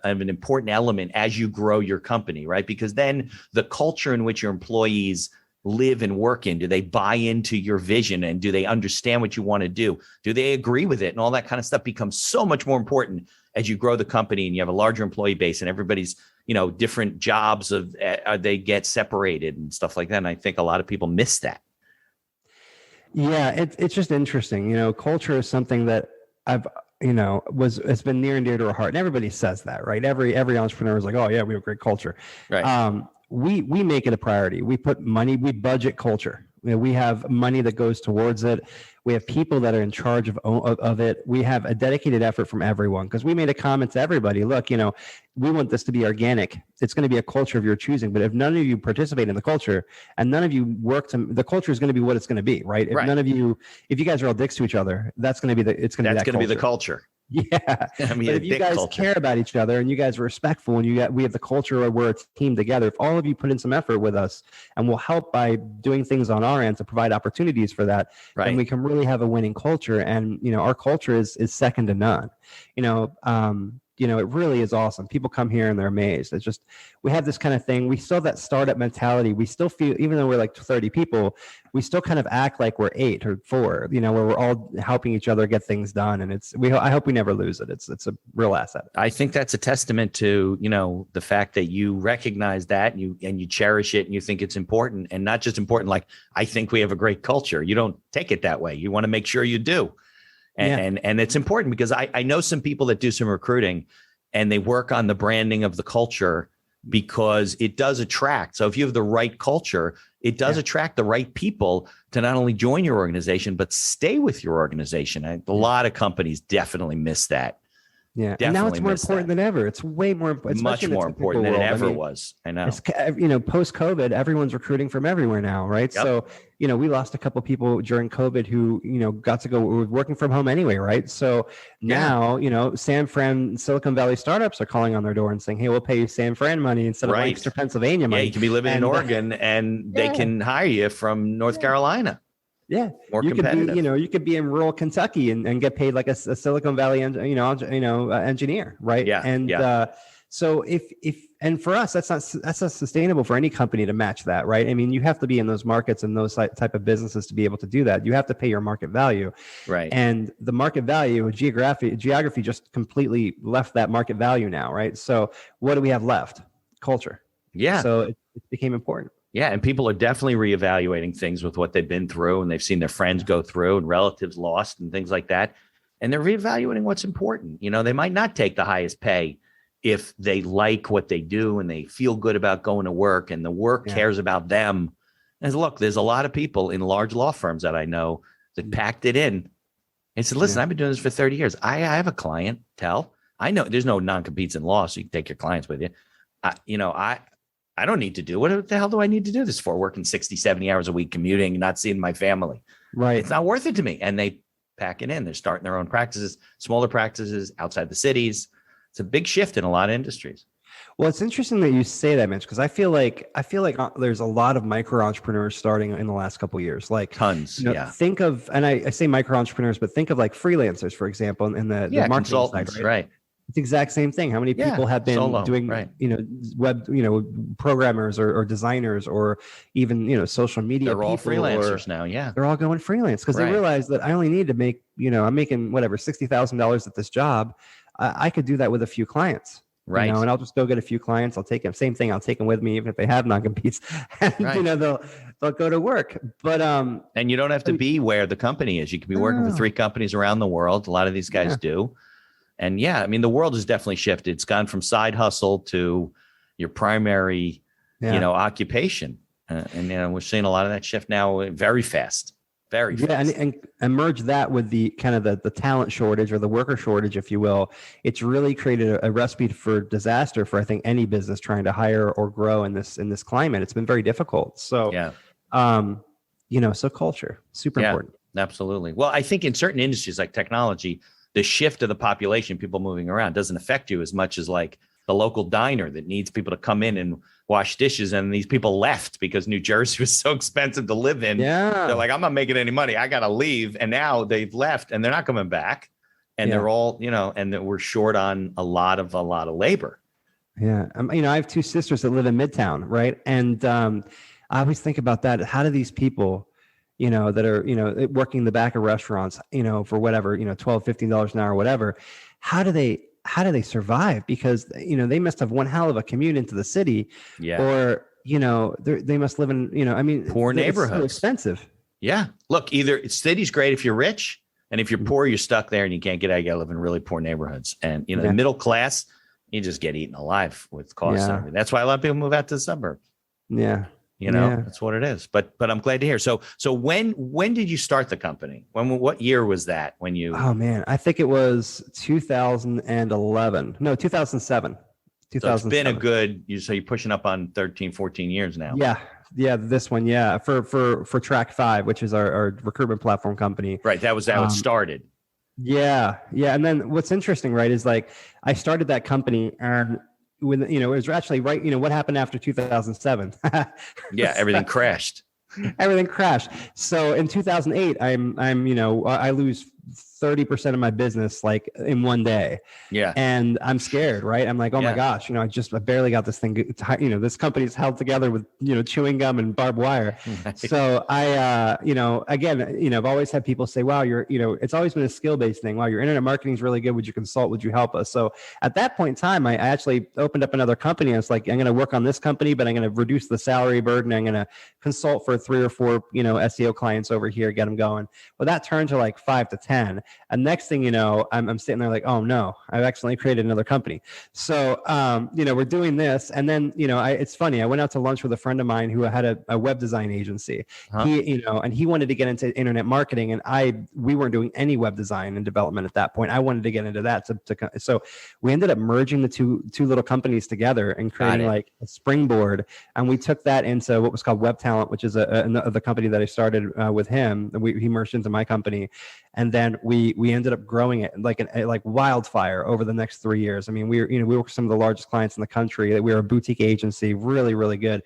an important element as you grow your company, right? Because then the culture in which your employees live and work in, do they buy into your vision, and do they understand what you want to do? Do they agree with it? And all that kind of stuff becomes so much more important as you grow the company and you have a larger employee base and everybody's, different jobs they get separated and stuff like that. And I think a lot of people miss that. Yeah, it's just interesting. Culture is something that it's been near and dear to our heart. And everybody says that, right? Every entrepreneur is like, oh yeah, we have great culture. Right. We make it a priority. We put money, we budget culture. We have money that goes towards it. We have people that are in charge of it. We have a dedicated effort from everyone, because we made a comment to everybody. Look, we want this to be organic. It's going to be a culture of your choosing. But if none of you participate in the culture and none of you work the culture is going to be what it's going to be, right? If you guys are all dicks to each other, that's going to be the culture. Yeah. I mean, but if you guys care about each other and you guys are respectful and we have the culture where we're a team together, if all of you put in some effort with us and we'll help by doing things on our end to provide opportunities for that, then we can really have a winning culture. And, our culture is second to none. It really is awesome. People come here and they're amazed. It's just, we have this kind of thing. We still have that startup mentality. We still feel, even though we're like 30 people, we still kind of act like we're 8 or 4, where we're all helping each other get things done. And I hope we never lose it. It's a real asset. I think that's a testament to, the fact that you recognize that and you cherish it and you think it's important, and not just important. Like, I think we have a great culture. You don't take it that way. You want to make sure you do. And it's important, because I know some people that do some recruiting and they work on the branding of the culture, because it does attract. So if you have the right culture, it does attract the right people to not only join your organization, but stay with your organization. A lot of companies definitely miss that. Yeah. And now it's more important than ever. It's way more important. It's much more important than it ever was. I know. Post COVID, everyone's recruiting from everywhere now, right? Yep. So, we lost a couple of people during COVID who, got to go working from home anyway, right? So now, San Fran, Silicon Valley startups are calling on their door and saying, hey, we'll pay you San Fran money instead of Lancaster, Pennsylvania money. Yeah, you can be living in Oregon and they can hire you from North Carolina. Yeah, more you competitive. Could be, you could be in rural Kentucky and get paid like a Silicon Valley, engineer, right? Yeah, and So and for us, that's not sustainable for any company to match that, right? I mean, you have to be in those markets and those type of businesses to be able to do that. You have to pay your market value. Right. And the market value, geography just completely left that market value now, right? So what do we have left? Culture. Yeah. So it became important. Yeah. And people are definitely reevaluating things with what they've been through, and they've seen their friends go through and relatives lost and things like that. And they're reevaluating what's important. You know, they might not take the highest pay if they like what they do and they feel good about going to work and the work cares about them. And look, there's a lot of people in large law firms that I know that packed it in and said, listen, I've been doing this for 30 years. I have a client, I know there's no non-competes in law, so you can take your clients with you. I don't need to do what the hell do I need to do this for? Working 60, 70 hours a week, commuting, not seeing my family. Right. It's not worth it to me. And they pack it in. They're starting their own practices, smaller practices outside the cities. It's a big shift in a lot of industries. Well, it's interesting that you say that, Mitch, because I feel like there's a lot of micro entrepreneurs starting in the last couple of years, like tons. Think of, and I say micro entrepreneurs, but think of like freelancers, for example, in the marketing consultants, side, right? It's the exact same thing. How many people have been doing, web, programmers or designers or even, social media. They're all freelancers now. Yeah. They're all going freelance because they realize that I only need to make, I'm making whatever, $60,000 at this job. I could do that with a few clients. Right. And I'll just go get a few clients. I'll take them. Same thing. I'll take them with me, even if they have non-competes. And, they'll go to work. But and you don't have to be where the company is. You can be working for 3 companies around the world. A lot of these guys do. And the world has definitely shifted. It's gone from side hustle to your primary, occupation. And we're seeing a lot of that shift now very fast. Very fast. And merge that with the kind of the talent shortage or the worker shortage, if you will. It's really created a recipe for disaster for, I think, any business trying to hire or grow in this climate. It's been very difficult. So, so culture, super important. Absolutely. Well, I think in certain industries like technology, the shift of the population, people moving around, doesn't affect you as much as like the local diner that needs people to come in and wash dishes. And these people left because New Jersey was so expensive to live in. Yeah. They're like, I'm not making any money. I got to leave. And now they've left and they're not coming back. And they're all, and that we're short on a lot of labor. Yeah. I have 2 sisters that live in Midtown. Right. And I always think about that. How do these people, that are, working in the back of restaurants, for whatever, $12, $15 an hour, whatever, how do they survive? Because, they must have one hell of a commute into the city or, they must live in, poor neighborhoods. It's so expensive. Yeah. Look, either city's great if you're rich, and if you're poor, you're stuck there and you can't get out. You gotta live in really poor neighborhoods. And, the middle class, you just get eaten alive with costs. And everything. That's why a lot of people move out to the suburbs. Yeah. That's what it is. But I'm glad to hear. So when did you start the company? What year was that when you? Oh man, I think it was 2011. No, 2007. So it's been a good. So you're pushing up on 13, 14 years now. Yeah. This one, for TrackFive, which is our recruitment platform company. Right. That was how it started. Yeah. And then what's interesting, right, is like I started that company and. When it was actually right, what happened after 2007? Everything crashed. Everything crashed. So in 2008, I lose 30% of my business like in one day. Yeah. And I'm scared, right? I'm like, oh my gosh, I barely got this thing, this company's held together with, chewing gum and barbed wire. Right. So I, again, I've always had people say, wow, it's always been a skill-based thing. Wow, your internet marketing is really good. Would you consult? Would you help us? So at that point in time, I actually opened up another company. I was like, I'm going to work on this company, but I'm going to reduce the salary burden. I'm going to consult for 3 or 4, SEO clients over here, get them going. Well, that turned to like 5 to 10. And next thing you know, I'm sitting there like, oh no, I've accidentally created another company. So, we're doing this. And then, it's funny. I went out to lunch with a friend of mine who had a web design agency. He, and he wanted to get into internet marketing. And we weren't doing any web design and development at that point. I wanted to get into that. So we ended up merging the two little companies together and creating like a springboard. And we took that into what was called Web Talent, which is the company that I started with him. He merged into my company. And then we ended up growing it like wildfire over the next 3 years. I mean, we work with some of the largest clients in the country. We were a boutique agency, really, really good.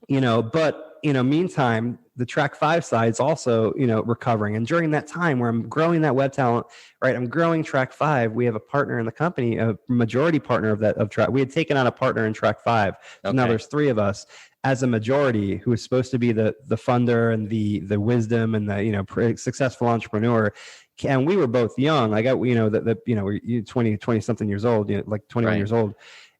Meantime, the TrackFive side is also, recovering. And during that time where I'm growing that web talent, right, I'm growing TrackFive. We have a partner in the company, a majority partner of Track. We had taken on a partner in TrackFive. So now there's 3 of us as a majority, who is supposed to be the funder and the wisdom and the, successful entrepreneur. And we were both young. I got, we're 20 something years old, like 21 years old.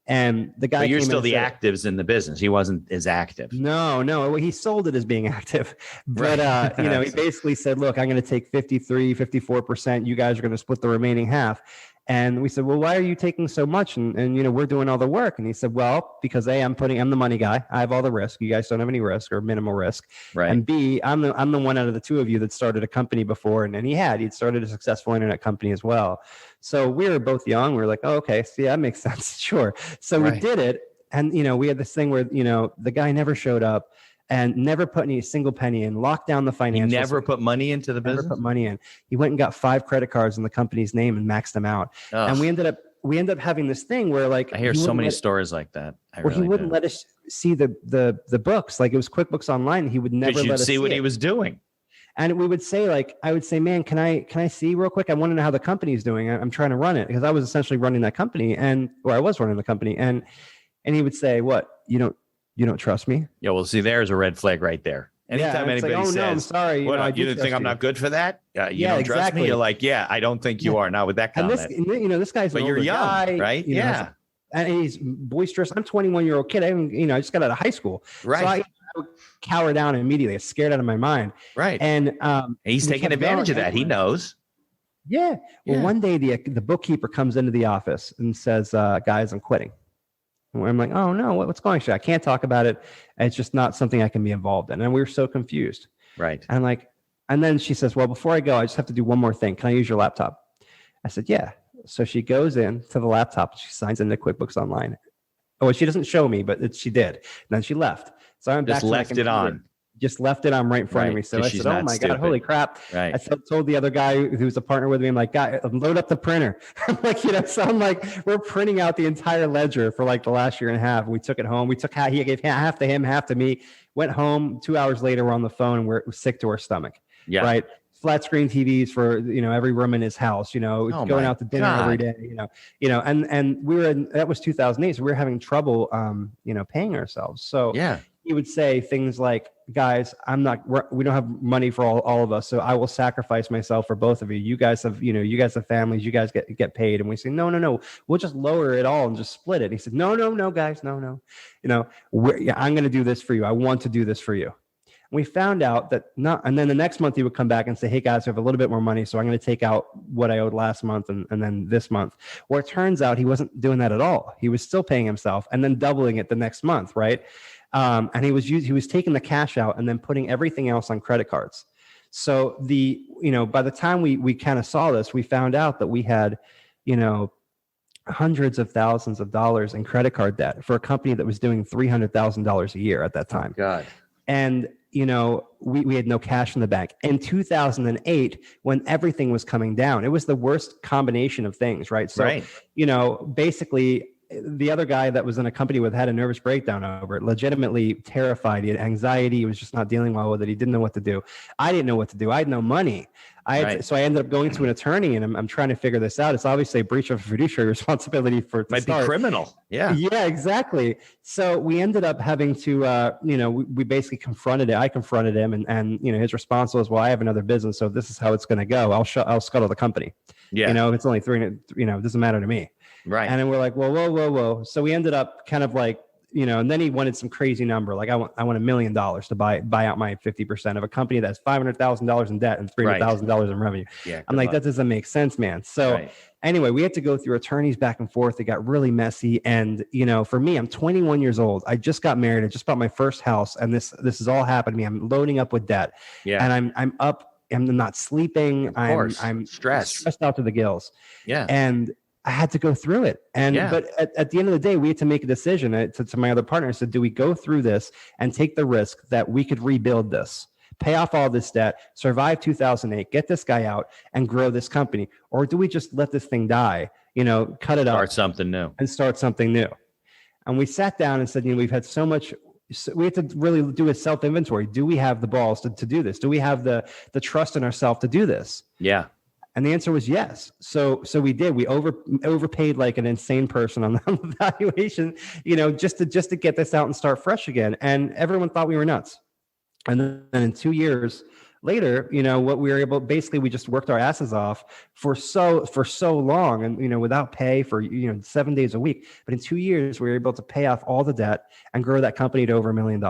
And the guy, but you're still the actives in the business. He wasn't as active. No. He sold it as being active, but he basically said, "Look, I'm going to take 54%. You guys are going to split the remaining half." And we said, "Well, why are you taking so much? And we're doing all the work." And he said, "Well, because A, I'm the money guy. I have all the risk. You guys don't have any risk or minimal risk. Right. And B, I'm the one out of the 2 of you that started a company before, and he'd started a successful internet company as well. So we were both young. We were like, oh, okay, see, that makes sense. Sure." So we did it. And, we had this thing where, the guy never showed up and never put any single penny in, locked down the financials. He never put money into the business? Never put money in. He went and got 5 credit cards in the company's name and maxed them out. Ugh. And we ended up having this thing where, like, I hear so many stories like that. He wouldn't let us see the books. Like, it was QuickBooks Online. He would never let us see what he was doing. And we would say, like, I would say, "Man, can I see real quick? I want to know how the company's doing. I'm trying to run it," because I was essentially running that company, or I was running the company. And he would say, "What? You don't trust me?" Yeah, well, see, there's a red flag right there. Anytime anybody says, "Oh no, I'm sorry, what, you think I'm not good for that? You don't trust me?" You're like, "Yeah, I don't think you are." Not with that comment. And this guy's, but you're young, guy, right? Yeah. And he's boisterous. I'm a 21-year-old kid. I just got out of high school. Right. So I would cower down immediately. I was scared out of my mind. Right. And he's taking advantage of that. He knows. Yeah. Well, one day the bookkeeper comes into the office and says, "Guys, I'm quitting." And I'm like, "Oh no, what's going on? I can't talk about it. It's just not something I can be involved in." And we were so confused. Right. And then she says, "Well, before I go, I just have to do one more thing. Can I use your laptop?" I said, "Yeah." So she goes in to the laptop. She signs into QuickBooks Online. Oh, she doesn't show me, but she did. And then she left. So I'm just left it on. Just left it on right in front of me. So I said, "Oh my God, holy crap." Right. I told the other guy who was a partner with me, I'm like, "Guy, load up the printer." I'm like, so I'm like, we're printing out the entire ledger for like the last year and a half. We took it home. He gave half to him, half to me. Went home. 2 hours later, we're on the phone and we're sick to our stomach. Yeah. Right. Flat screen TVs for, every room in his house, going out to dinner every day, and we were that was 2008. So we were having trouble, paying ourselves. So he would say things like, "Guys, we don't have money for all of us. So I will sacrifice myself for both of you. You guys have families, you guys get paid." And we say, no, we'll just lower it all and just split it. And he said, no, guys, no. I'm going to do this for you. I want to do this for you. We found out that and then the next month he would come back and say, "Hey guys, I have a little bit more money, so I'm going to take out what I owed last month and then this month." Well, it turns out he wasn't doing that at all. He was still paying himself and then doubling it the next month, right? And he was taking the cash out and then putting everything else on credit cards. So by the time we kind of saw this, we found out that we had, hundreds of thousands of dollars in credit card debt for a company that was doing $300,000 a year at that time. Oh, God. And we had no cash in the bank. In 2008, when everything was coming down, it was the worst combination of things, right? So, basically, the other guy that was in a company with had a nervous breakdown over it, legitimately terrified. He had anxiety. He was just not dealing well with it. He didn't know what to do. I didn't know what to do. I had no money. So I ended up going to an attorney, and I'm trying to figure this out. It's obviously a breach of fiduciary responsibility might be criminal. Yeah. Yeah, exactly. So we ended up having to, we basically confronted it. I confronted him, and his response was, "Well, I have another business, so this is how it's going to go. I'll scuttle the company. Yeah. It's only 300, it doesn't matter to me." Right. And then we're like, whoa. So we ended up kind of like, and then he wanted some crazy number. Like I want $1 million to buy out my 50% of a company that's $500,000 in debt and $300,000 in revenue. Yeah, I'm like, that doesn't make sense, man. So anyway, we had to go through attorneys back and forth. It got really messy. And, for me, I'm 21 years old. I just got married. I just bought my first house. And this has all happened to me. I'm loading up with debt. Yeah. And I'm up. I'm not sleeping. I'm stressed out to the gills. Yeah. And I had to go through it. But at the end of the day, we had to make a decision to my other partner. I said, do we go through this and take the risk that we could rebuild this, pay off all this debt, survive 2008, get this guy out and grow this company? Or do we just let this thing die, cut it up, start something new? And we sat down and said, we've had so much So we had to really do a self inventory. Do we have the balls to do this? Do we have the trust in ourselves to do this? Yeah. And the answer was yes. So we did. We overpaid like an insane person on the valuation, just to get this out and start fresh again. And everyone thought we were nuts. And then in 2 years later, what we were able, basically we just worked our asses off for so long, and without pay for 7 days a week. But in 2 years, we were able to pay off all the debt and grow that company to over $1 million.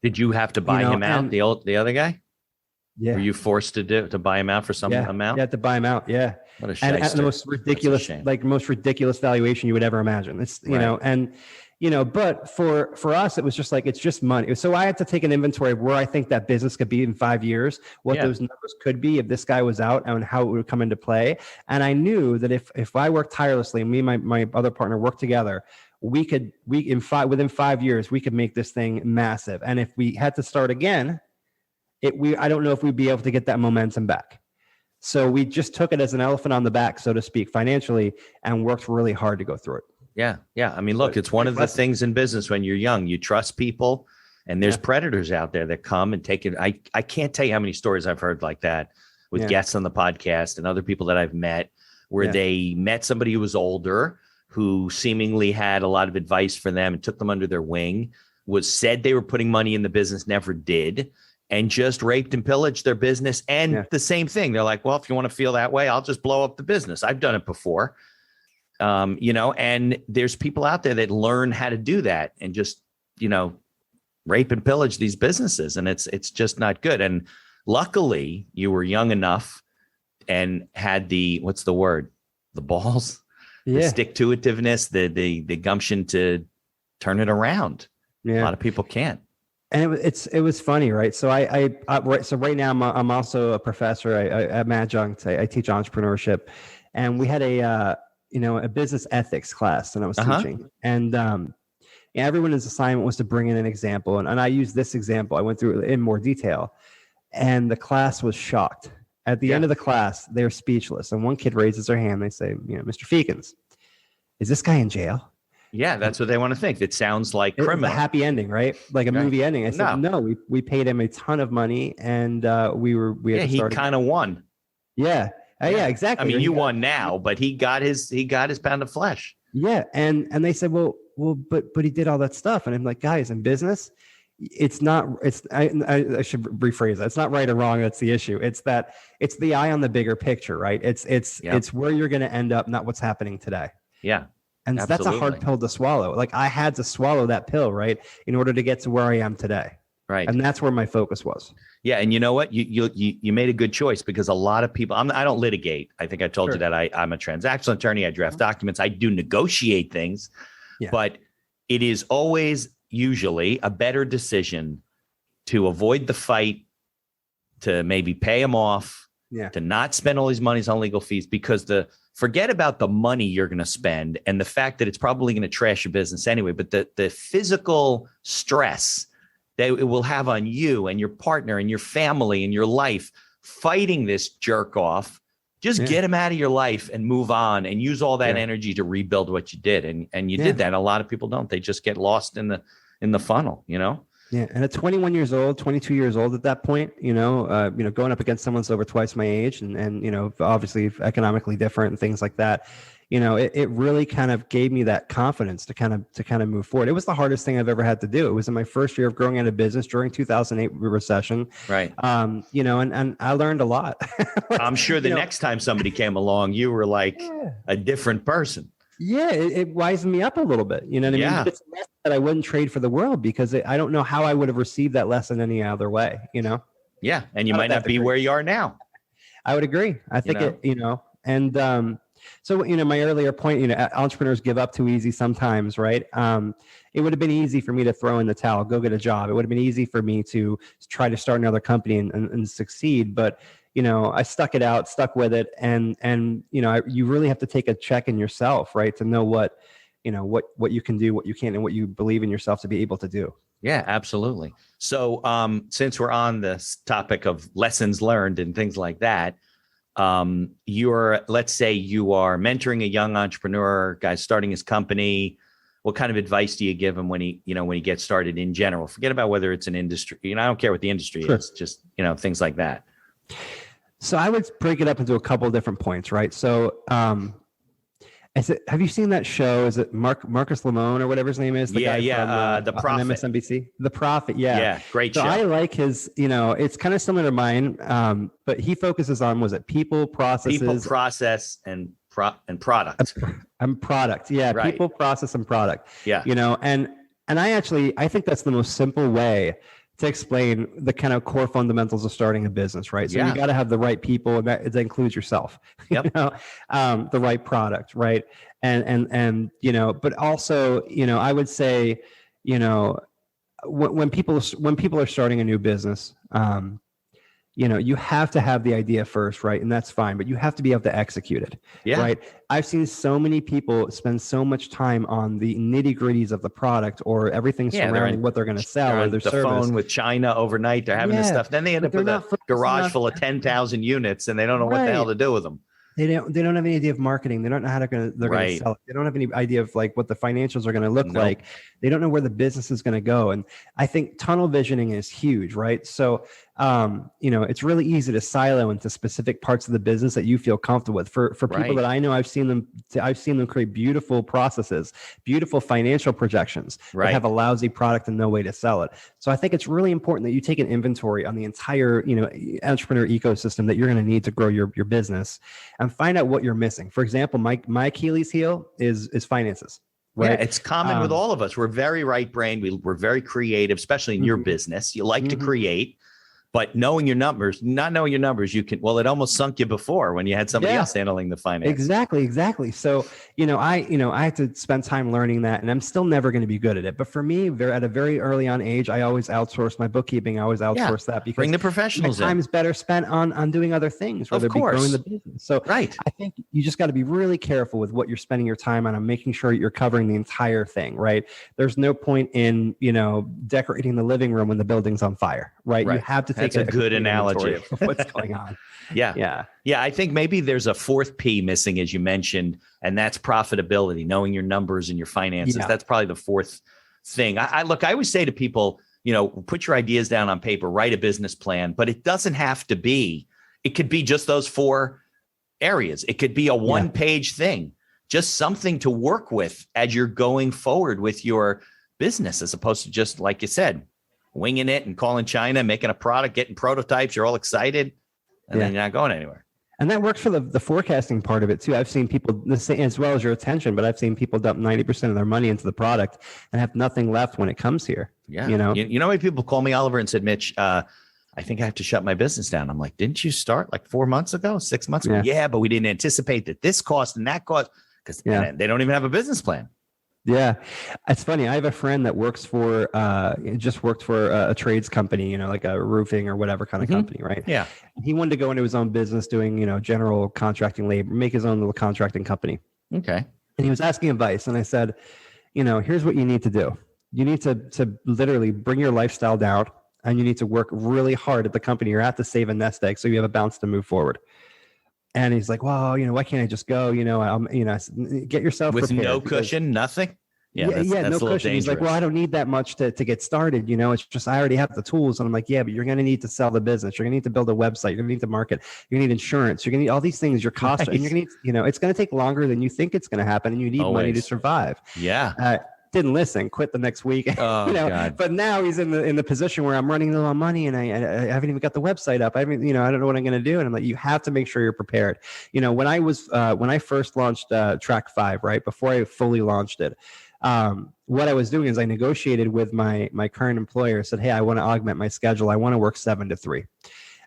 Did you have to buy him out, the other guy? Yeah. Were you forced to buy him out for some amount? Yeah, to buy him out. Yeah. What a shyster. And at the most ridiculous valuation you would ever imagine. It's but for us, it was just like, it's just money. So I had to take an inventory of where I think that business could be in 5 years, what those numbers could be if this guy was out, and how it would come into play. And I knew that if I worked tirelessly, and me and my other partner worked together, within 5 years, we could make this thing massive. And if we had to start again, I don't know if we'd be able to get that momentum back. So we just took it as an elephant on the back, so to speak, financially, and worked really hard to go through it. Yeah. Yeah. I mean, look, it's one of the things in business when you're young, you trust people, and there's predators out there that come and take it. I can't tell you how many stories I've heard like that with guests on the podcast and other people that I've met, where they met somebody who was older, who seemingly had a lot of advice for them and took them under their wing, said they were putting money in the business, never did, and just raped and pillaged their business. And the same thing. They're like, well, if you want to feel that way, I'll just blow up the business. I've done it before. And there's people out there that learn how to do that and just, rape and pillage these businesses. And it's just not good. And luckily you were young enough and had the balls, the stick-to-itiveness, the gumption to turn it around. A lot of people can't. And it was funny, right? So right now I'm also a professor. I'm adjunct. I teach entrepreneurship, and we had a business ethics class, and I was teaching, and everyone's assignment was to bring in an example, and I used this example. I went through it in more detail, and the class was shocked. At the end of the class, they're speechless, and one kid raises their hand. They say, Mr. Feakins, is this guy in jail? Yeah, that's what they want to think. It sounds like criminal. A happy ending, right? Like a movie ending. I said, no, we paid him a ton of money, and he kind of won. Yeah. Yeah, exactly. I mean, you won now, but he got his pound of flesh. Yeah, and they said, well, but he did all that stuff, and I'm like, guys, in business, it's not. I should rephrase that. It's not right or wrong. That's the issue. It's the eye on the bigger picture, right? It's where you're going to end up, not what's happening today. Yeah. And that's a hard pill to swallow. Like, I had to swallow that pill, right, in order to get to where I am today. Right. And that's where my focus was. Yeah. And you know what? You made a good choice, because a lot of people, I don't litigate. I think I told you that I'm a transactional attorney. I draft documents. I do negotiate things, but it is always usually a better decision to avoid the fight, to maybe pay them off, to not spend all these monies on legal fees, because forget about the money you're going to spend and the fact that it's probably going to trash your business anyway, but the physical stress that it will have on you and your partner and your family and your life fighting this jerk off, just get him out of your life and move on, and use all that energy to rebuild what you did. And you did that. And a lot of people don't. They just get lost in the funnel, Yeah. And at 21 years old, 22 years old at that point, going up against someone that's over twice my age and obviously economically different and things like that, it really kind of gave me that confidence to kind of move forward. It was the hardest thing I've ever had to do. It was in my first year of growing out a business during 2008 recession. Right. And I learned a lot. I'm sure the next time somebody came along, you were like a different person. Yeah, it wisened me up a little bit. You know what I mean? It's a lesson that I wouldn't trade for the world, because I don't know how I would have received that lesson any other way, Yeah, and you might not be where you are now. I would agree. I think and so, my earlier point, entrepreneurs give up too easy sometimes, right? It would have been easy for me to throw in the towel, go get a job. It would have been easy for me to try to start another company and succeed. But I stuck it out, stuck with it. And you really have to take a check in yourself, right? To know what you can do, what you can't, and what you believe in yourself to be able to do. Yeah, absolutely. So since we're on this topic of lessons learned and things like that, let's say you are mentoring a young entrepreneur, guy starting his company. what kind of advice do you give him when he gets started in general? Forget about whether it's an industry. I don't care what the industry is, just, things like that. So I would break it up into a couple of different points, right? So, have you seen that show? Is it Marcus Lamone or whatever his name is? The Prophet. On MSNBC. The Prophet, yeah. Yeah, great show. So I like his, it's kind of similar to mine, but he focuses on, was it people, processes? People, process, and product. And product, yeah. Right. People, process, and product. Yeah. And I think that's the most simple way to explain the kind of core fundamentals of starting a business, right? So you got to have the right people, and that includes yourself. Yep. The right product, right? And but also, I would say, when people are starting a new business, you have to have the idea first, right? And that's fine, but you have to be able to execute it, right? I've seen so many people spend so much time on the nitty gritties of the product or everything surrounding what they're going to sell or their service. Phone with China overnight. They're having this stuff. Then they end up with a garage full of 10,000 units, and they don't know what the hell to do with them. They don't have any idea of marketing. They don't know how they're going to sell it. They don't have any idea of like what the financials are going to look like. They don't know where the business is going to go. And I think tunnel visioning is huge, right? So, it's really easy to silo into specific parts of the business that you feel comfortable with. For people that I know, I've seen them create beautiful processes, beautiful financial projections, that have a lousy product and no way to sell it. So I think it's really important that you take an inventory on the entire, entrepreneur ecosystem that you're going to need to grow your business, and find out what you're missing. For example, my Achilles heel is finances. Right? Yeah, it's common with all of us. We're very right-brained. We're very creative, especially in your business. You like to create. But knowing your numbers, not knowing your numbers, it almost sunk you before when you had somebody else handling the finance. Exactly. So, I had to spend time learning that, and I'm still never going to be good at it. But for me, at a very early on age, I always outsourced my bookkeeping. I always outsourced that because bring the professionals my time is better spent on doing other things, whether it be growing the business. So I think you just got to be really careful with what you're spending your time on and making sure you're covering the entire thing, right? There's no point in, decorating the living room when the building's on fire, right? You have to take a good analogy of what's going on. Yeah. I think maybe there's a fourth P missing, as you mentioned, and that's profitability, knowing your numbers and your finances. That's probably the fourth thing. I always say to people, put your ideas down on paper, write a business plan, but it doesn't have to be. It could be just those 4 areas. It could be a one-page thing, just something to work with as you're going forward with your business, as opposed to just, like you said, winging it and calling China, making a product, getting prototypes. You're all excited, and then you're not going anywhere. And that works for the forecasting part of it too. I've seen people, as well as your attention, but I've seen people dump 90% of their money into the product and have nothing left when it comes here. Yeah. You know how many people call me, Oliver, and said, Mitch, I think I have to shut my business down. I'm like, didn't you start like 4 months ago, 6 months ago? Yeah, but we didn't anticipate that this cost and that cost, because they don't even have a business plan. Yeah, it's funny. I have a friend that worked for a trades company, like a roofing or whatever kind of company, right? Yeah. He wanted to go into his own business doing, general contracting labor, make his own little contracting company. Okay. And he was asking advice. And I said, here's what you need to do. You need to literally bring your lifestyle down, and you need to work really hard at the company you're at to save a nest egg so you have a bounce to move forward. And he's like, well, why can't I just go? Get yourself with prepared no cushion, nothing. That's no cushion. Dangerous. He's like, well, I don't need that much to get started. It's just, I already have the tools. And I'm like, yeah, but you're going to need to sell the business. You're going to need to build a website. You're going to need to market. You're going to need insurance. You're going to need all these things, your cost. And you're going to need, it's going to take longer than you think it's going to happen. And you need money to survive. Yeah. Didn't listen, quit the next week. God. But now he's in the position where I'm running low on money, and I haven't even got the website up. I don't know what I'm going to do. And I'm like, you have to make sure you're prepared. When I first launched TrackFive, right before I fully launched it, what I was doing is I negotiated with my current employer. Said, hey, I want to augment my schedule. I want to work 7 to 3.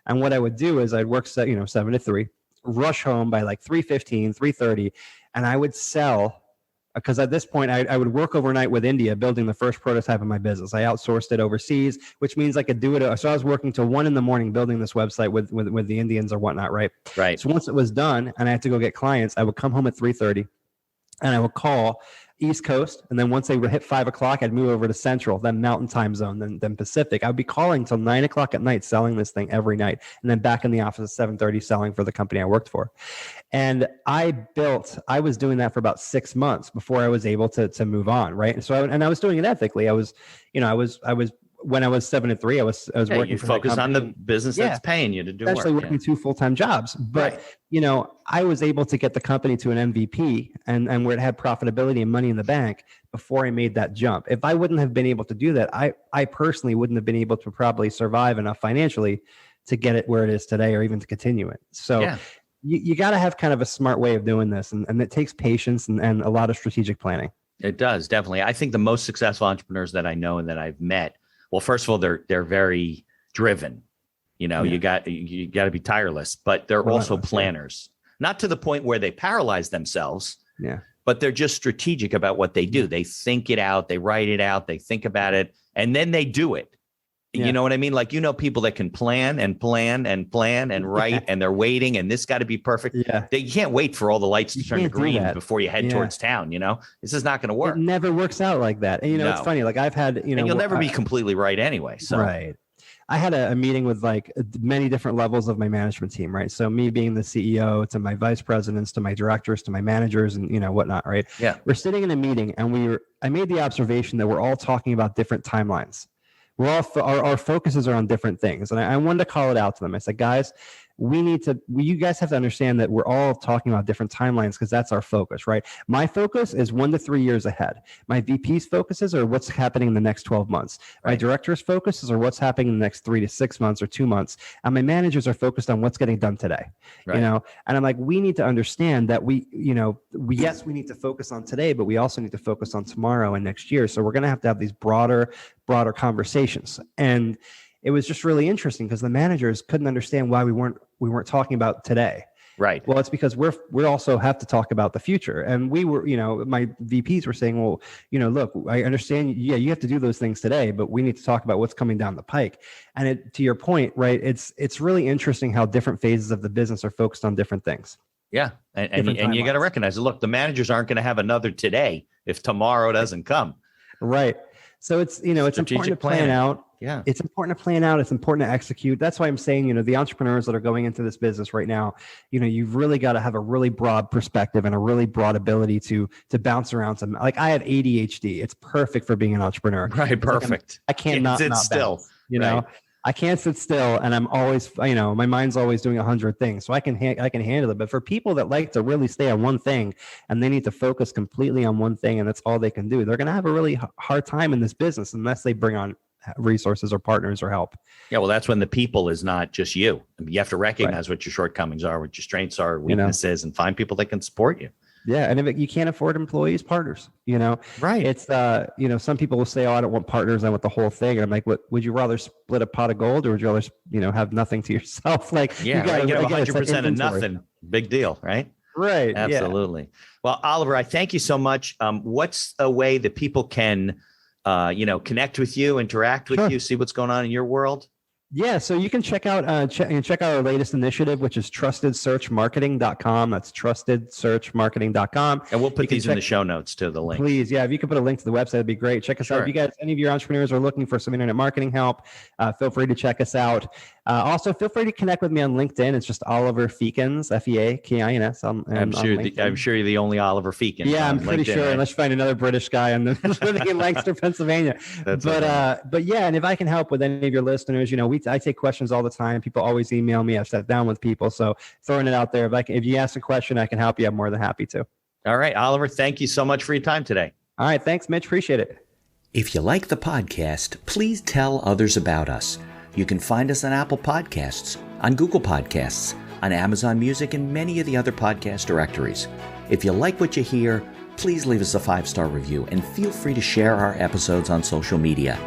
And what I would do is I'd work 7 to 3, rush home by like 3:15, 3:30, and I would sell. Because at this point, I would work overnight with India building the first prototype of my business. I outsourced it overseas, which means I could do it. So I was working till 1 a.m. building this website with the Indians or whatnot, right? Right. So once it was done and I had to go get clients, I would come home at 3:30 and I would call, East Coast. And then once they hit 5 o'clock, I'd move over to Central, then Mountain Time Zone, then Pacific. I'd be calling till 9 o'clock at night, selling this thing every night. And then back in the office at 7:30, selling for the company I worked for. And I was doing that for about 6 months before I was able to move on. Right. And so I was doing it ethically. I was when I was 7 to 3, I was working. You focus on the business that's paying you to do essentially work. Working 2 full-time jobs. But, I was able to get the company to an MVP and where it had profitability and money in the bank before I made that jump. If I wouldn't have been able to do that, I personally wouldn't have been able to probably survive enough financially to get it where it is today or even to continue it. So you got to have kind of a smart way of doing this. And it takes patience and a lot of strategic planning. It does, definitely. I think the most successful entrepreneurs that I know and that I've met, well, first of all, they're very driven. You got to be tireless, but they're also planners. Not to the point where they paralyze themselves. Yeah. But they're just strategic about what they do. They think it out, they write it out, they think about it, and then they do it. Yeah. You know what I mean? Like, people that can plan and write and they're waiting and this got to be perfect. Yeah. You can't wait for all the lights to turn to green before you head towards town. This is not going to work. It never works out like that. And it's funny. Like I've had, and you'll never be completely right anyway. So. Right. I had a meeting with like many different levels of my management team. Right. So me being the CEO to my vice presidents, to my directors, to my managers and, whatnot. Right. Yeah. We're sitting in a meeting and I made the observation that we're all talking about different timelines. We're all our focuses are on different things. And I wanted to call it out to them. I said, guys, you guys have to understand that we're all talking about different timelines because that's our focus, right? My focus is 1 to 3 years ahead. My VP's focuses are what's happening in the next 12 months. Right. My director's focuses are what's happening in the next 3 to 6 months or 2 months. And my managers are focused on what's getting done today, right. And I'm like, we need to understand that we need to focus on today, but we also need to focus on tomorrow and next year. So we're going to have these broader conversations. And it was just really interesting because the managers couldn't understand why we weren't talking about today. Right. Well, it's because we also have to talk about the future. And we were, my VPs were saying, well, look, I understand. Yeah, you have to do those things today, but we need to talk about what's coming down the pike. And to your point, right, it's really interesting how different phases of the business are focused on different things. Yeah. And you got to recognize it. Look, the managers aren't going to have another today if tomorrow doesn't come. Right. So it's important to plan out. Yeah. It's important to plan out. It's important to execute. That's why I'm saying, the entrepreneurs that are going into this business right now, you've really got to have a really broad perspective and a really broad ability to bounce around some. Like I have ADHD. It's perfect for being an entrepreneur. Right. Perfect. I can't not sit still. Bounce, I can't sit still, and I'm always, my mind's always doing 100 things, so I can handle it. But for people that like to really stay on one thing, and they need to focus completely on one thing, and that's all they can do, they're going to have a really hard time in this business unless they bring on resources or partners or help. Yeah, well, that's when the people is not just you. You have to recognize what your shortcomings are, what your strengths are, weaknesses, and find people that can support you. Yeah. And if you can't afford employees, partners, right. It's, some people will say, oh, I don't want partners. I want the whole thing. And I'm like, what, would you rather split a pot of gold or would you rather, have nothing to yourself? Like, you got 100% of nothing. Big deal. Right. Right. Absolutely. Yeah. Well, Oliver, I thank you so much. What's a way that people can, connect with you, interact with you, see what's going on in your world? Yeah, so you can check out our latest initiative, which is trustedsearchmarketing.com. That's trustedsearchmarketing.com. And we'll put these in the show notes to the link. Please, yeah, if you could put a link to the website, that'd be great. Check us out. If you guys, any of your entrepreneurs are looking for some internet marketing help, feel free to check us out. Also, feel free to connect with me on LinkedIn. It's just Oliver Feakins, Feakins. I'm sure you're the only Oliver Feakins. Yeah, I'm pretty sure, unless you find another British guy living in Lancaster, Pennsylvania. But yeah, and if I can help with any of your listeners, I take questions all the time. People always email me. I've sat down with people. So throwing it out there, if you ask a question, I can help you. I'm more than happy to. All right, Oliver, thank you so much for your time today. All right. Thanks, Mitch. Appreciate it. If you like the podcast, please tell others about us. You can find us on Apple Podcasts, on Google Podcasts, on Amazon Music, and many of the other podcast directories. If you like what you hear, please leave us a 5-star review and feel free to share our episodes on social media.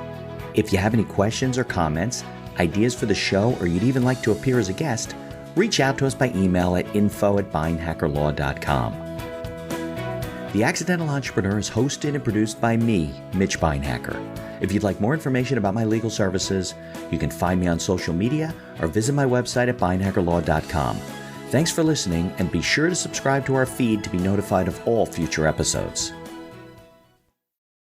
If you have any questions or comments, ideas for the show, or you'd even like to appear as a guest, reach out to us by email at info@beinhackerlaw.com. The Accidental Entrepreneur is hosted and produced by me, Mitch Beinhacker. If you'd like more information about my legal services, you can find me on social media or visit my website at beinhackerlaw.com. Thanks for listening, and be sure to subscribe to our feed to be notified of all future episodes.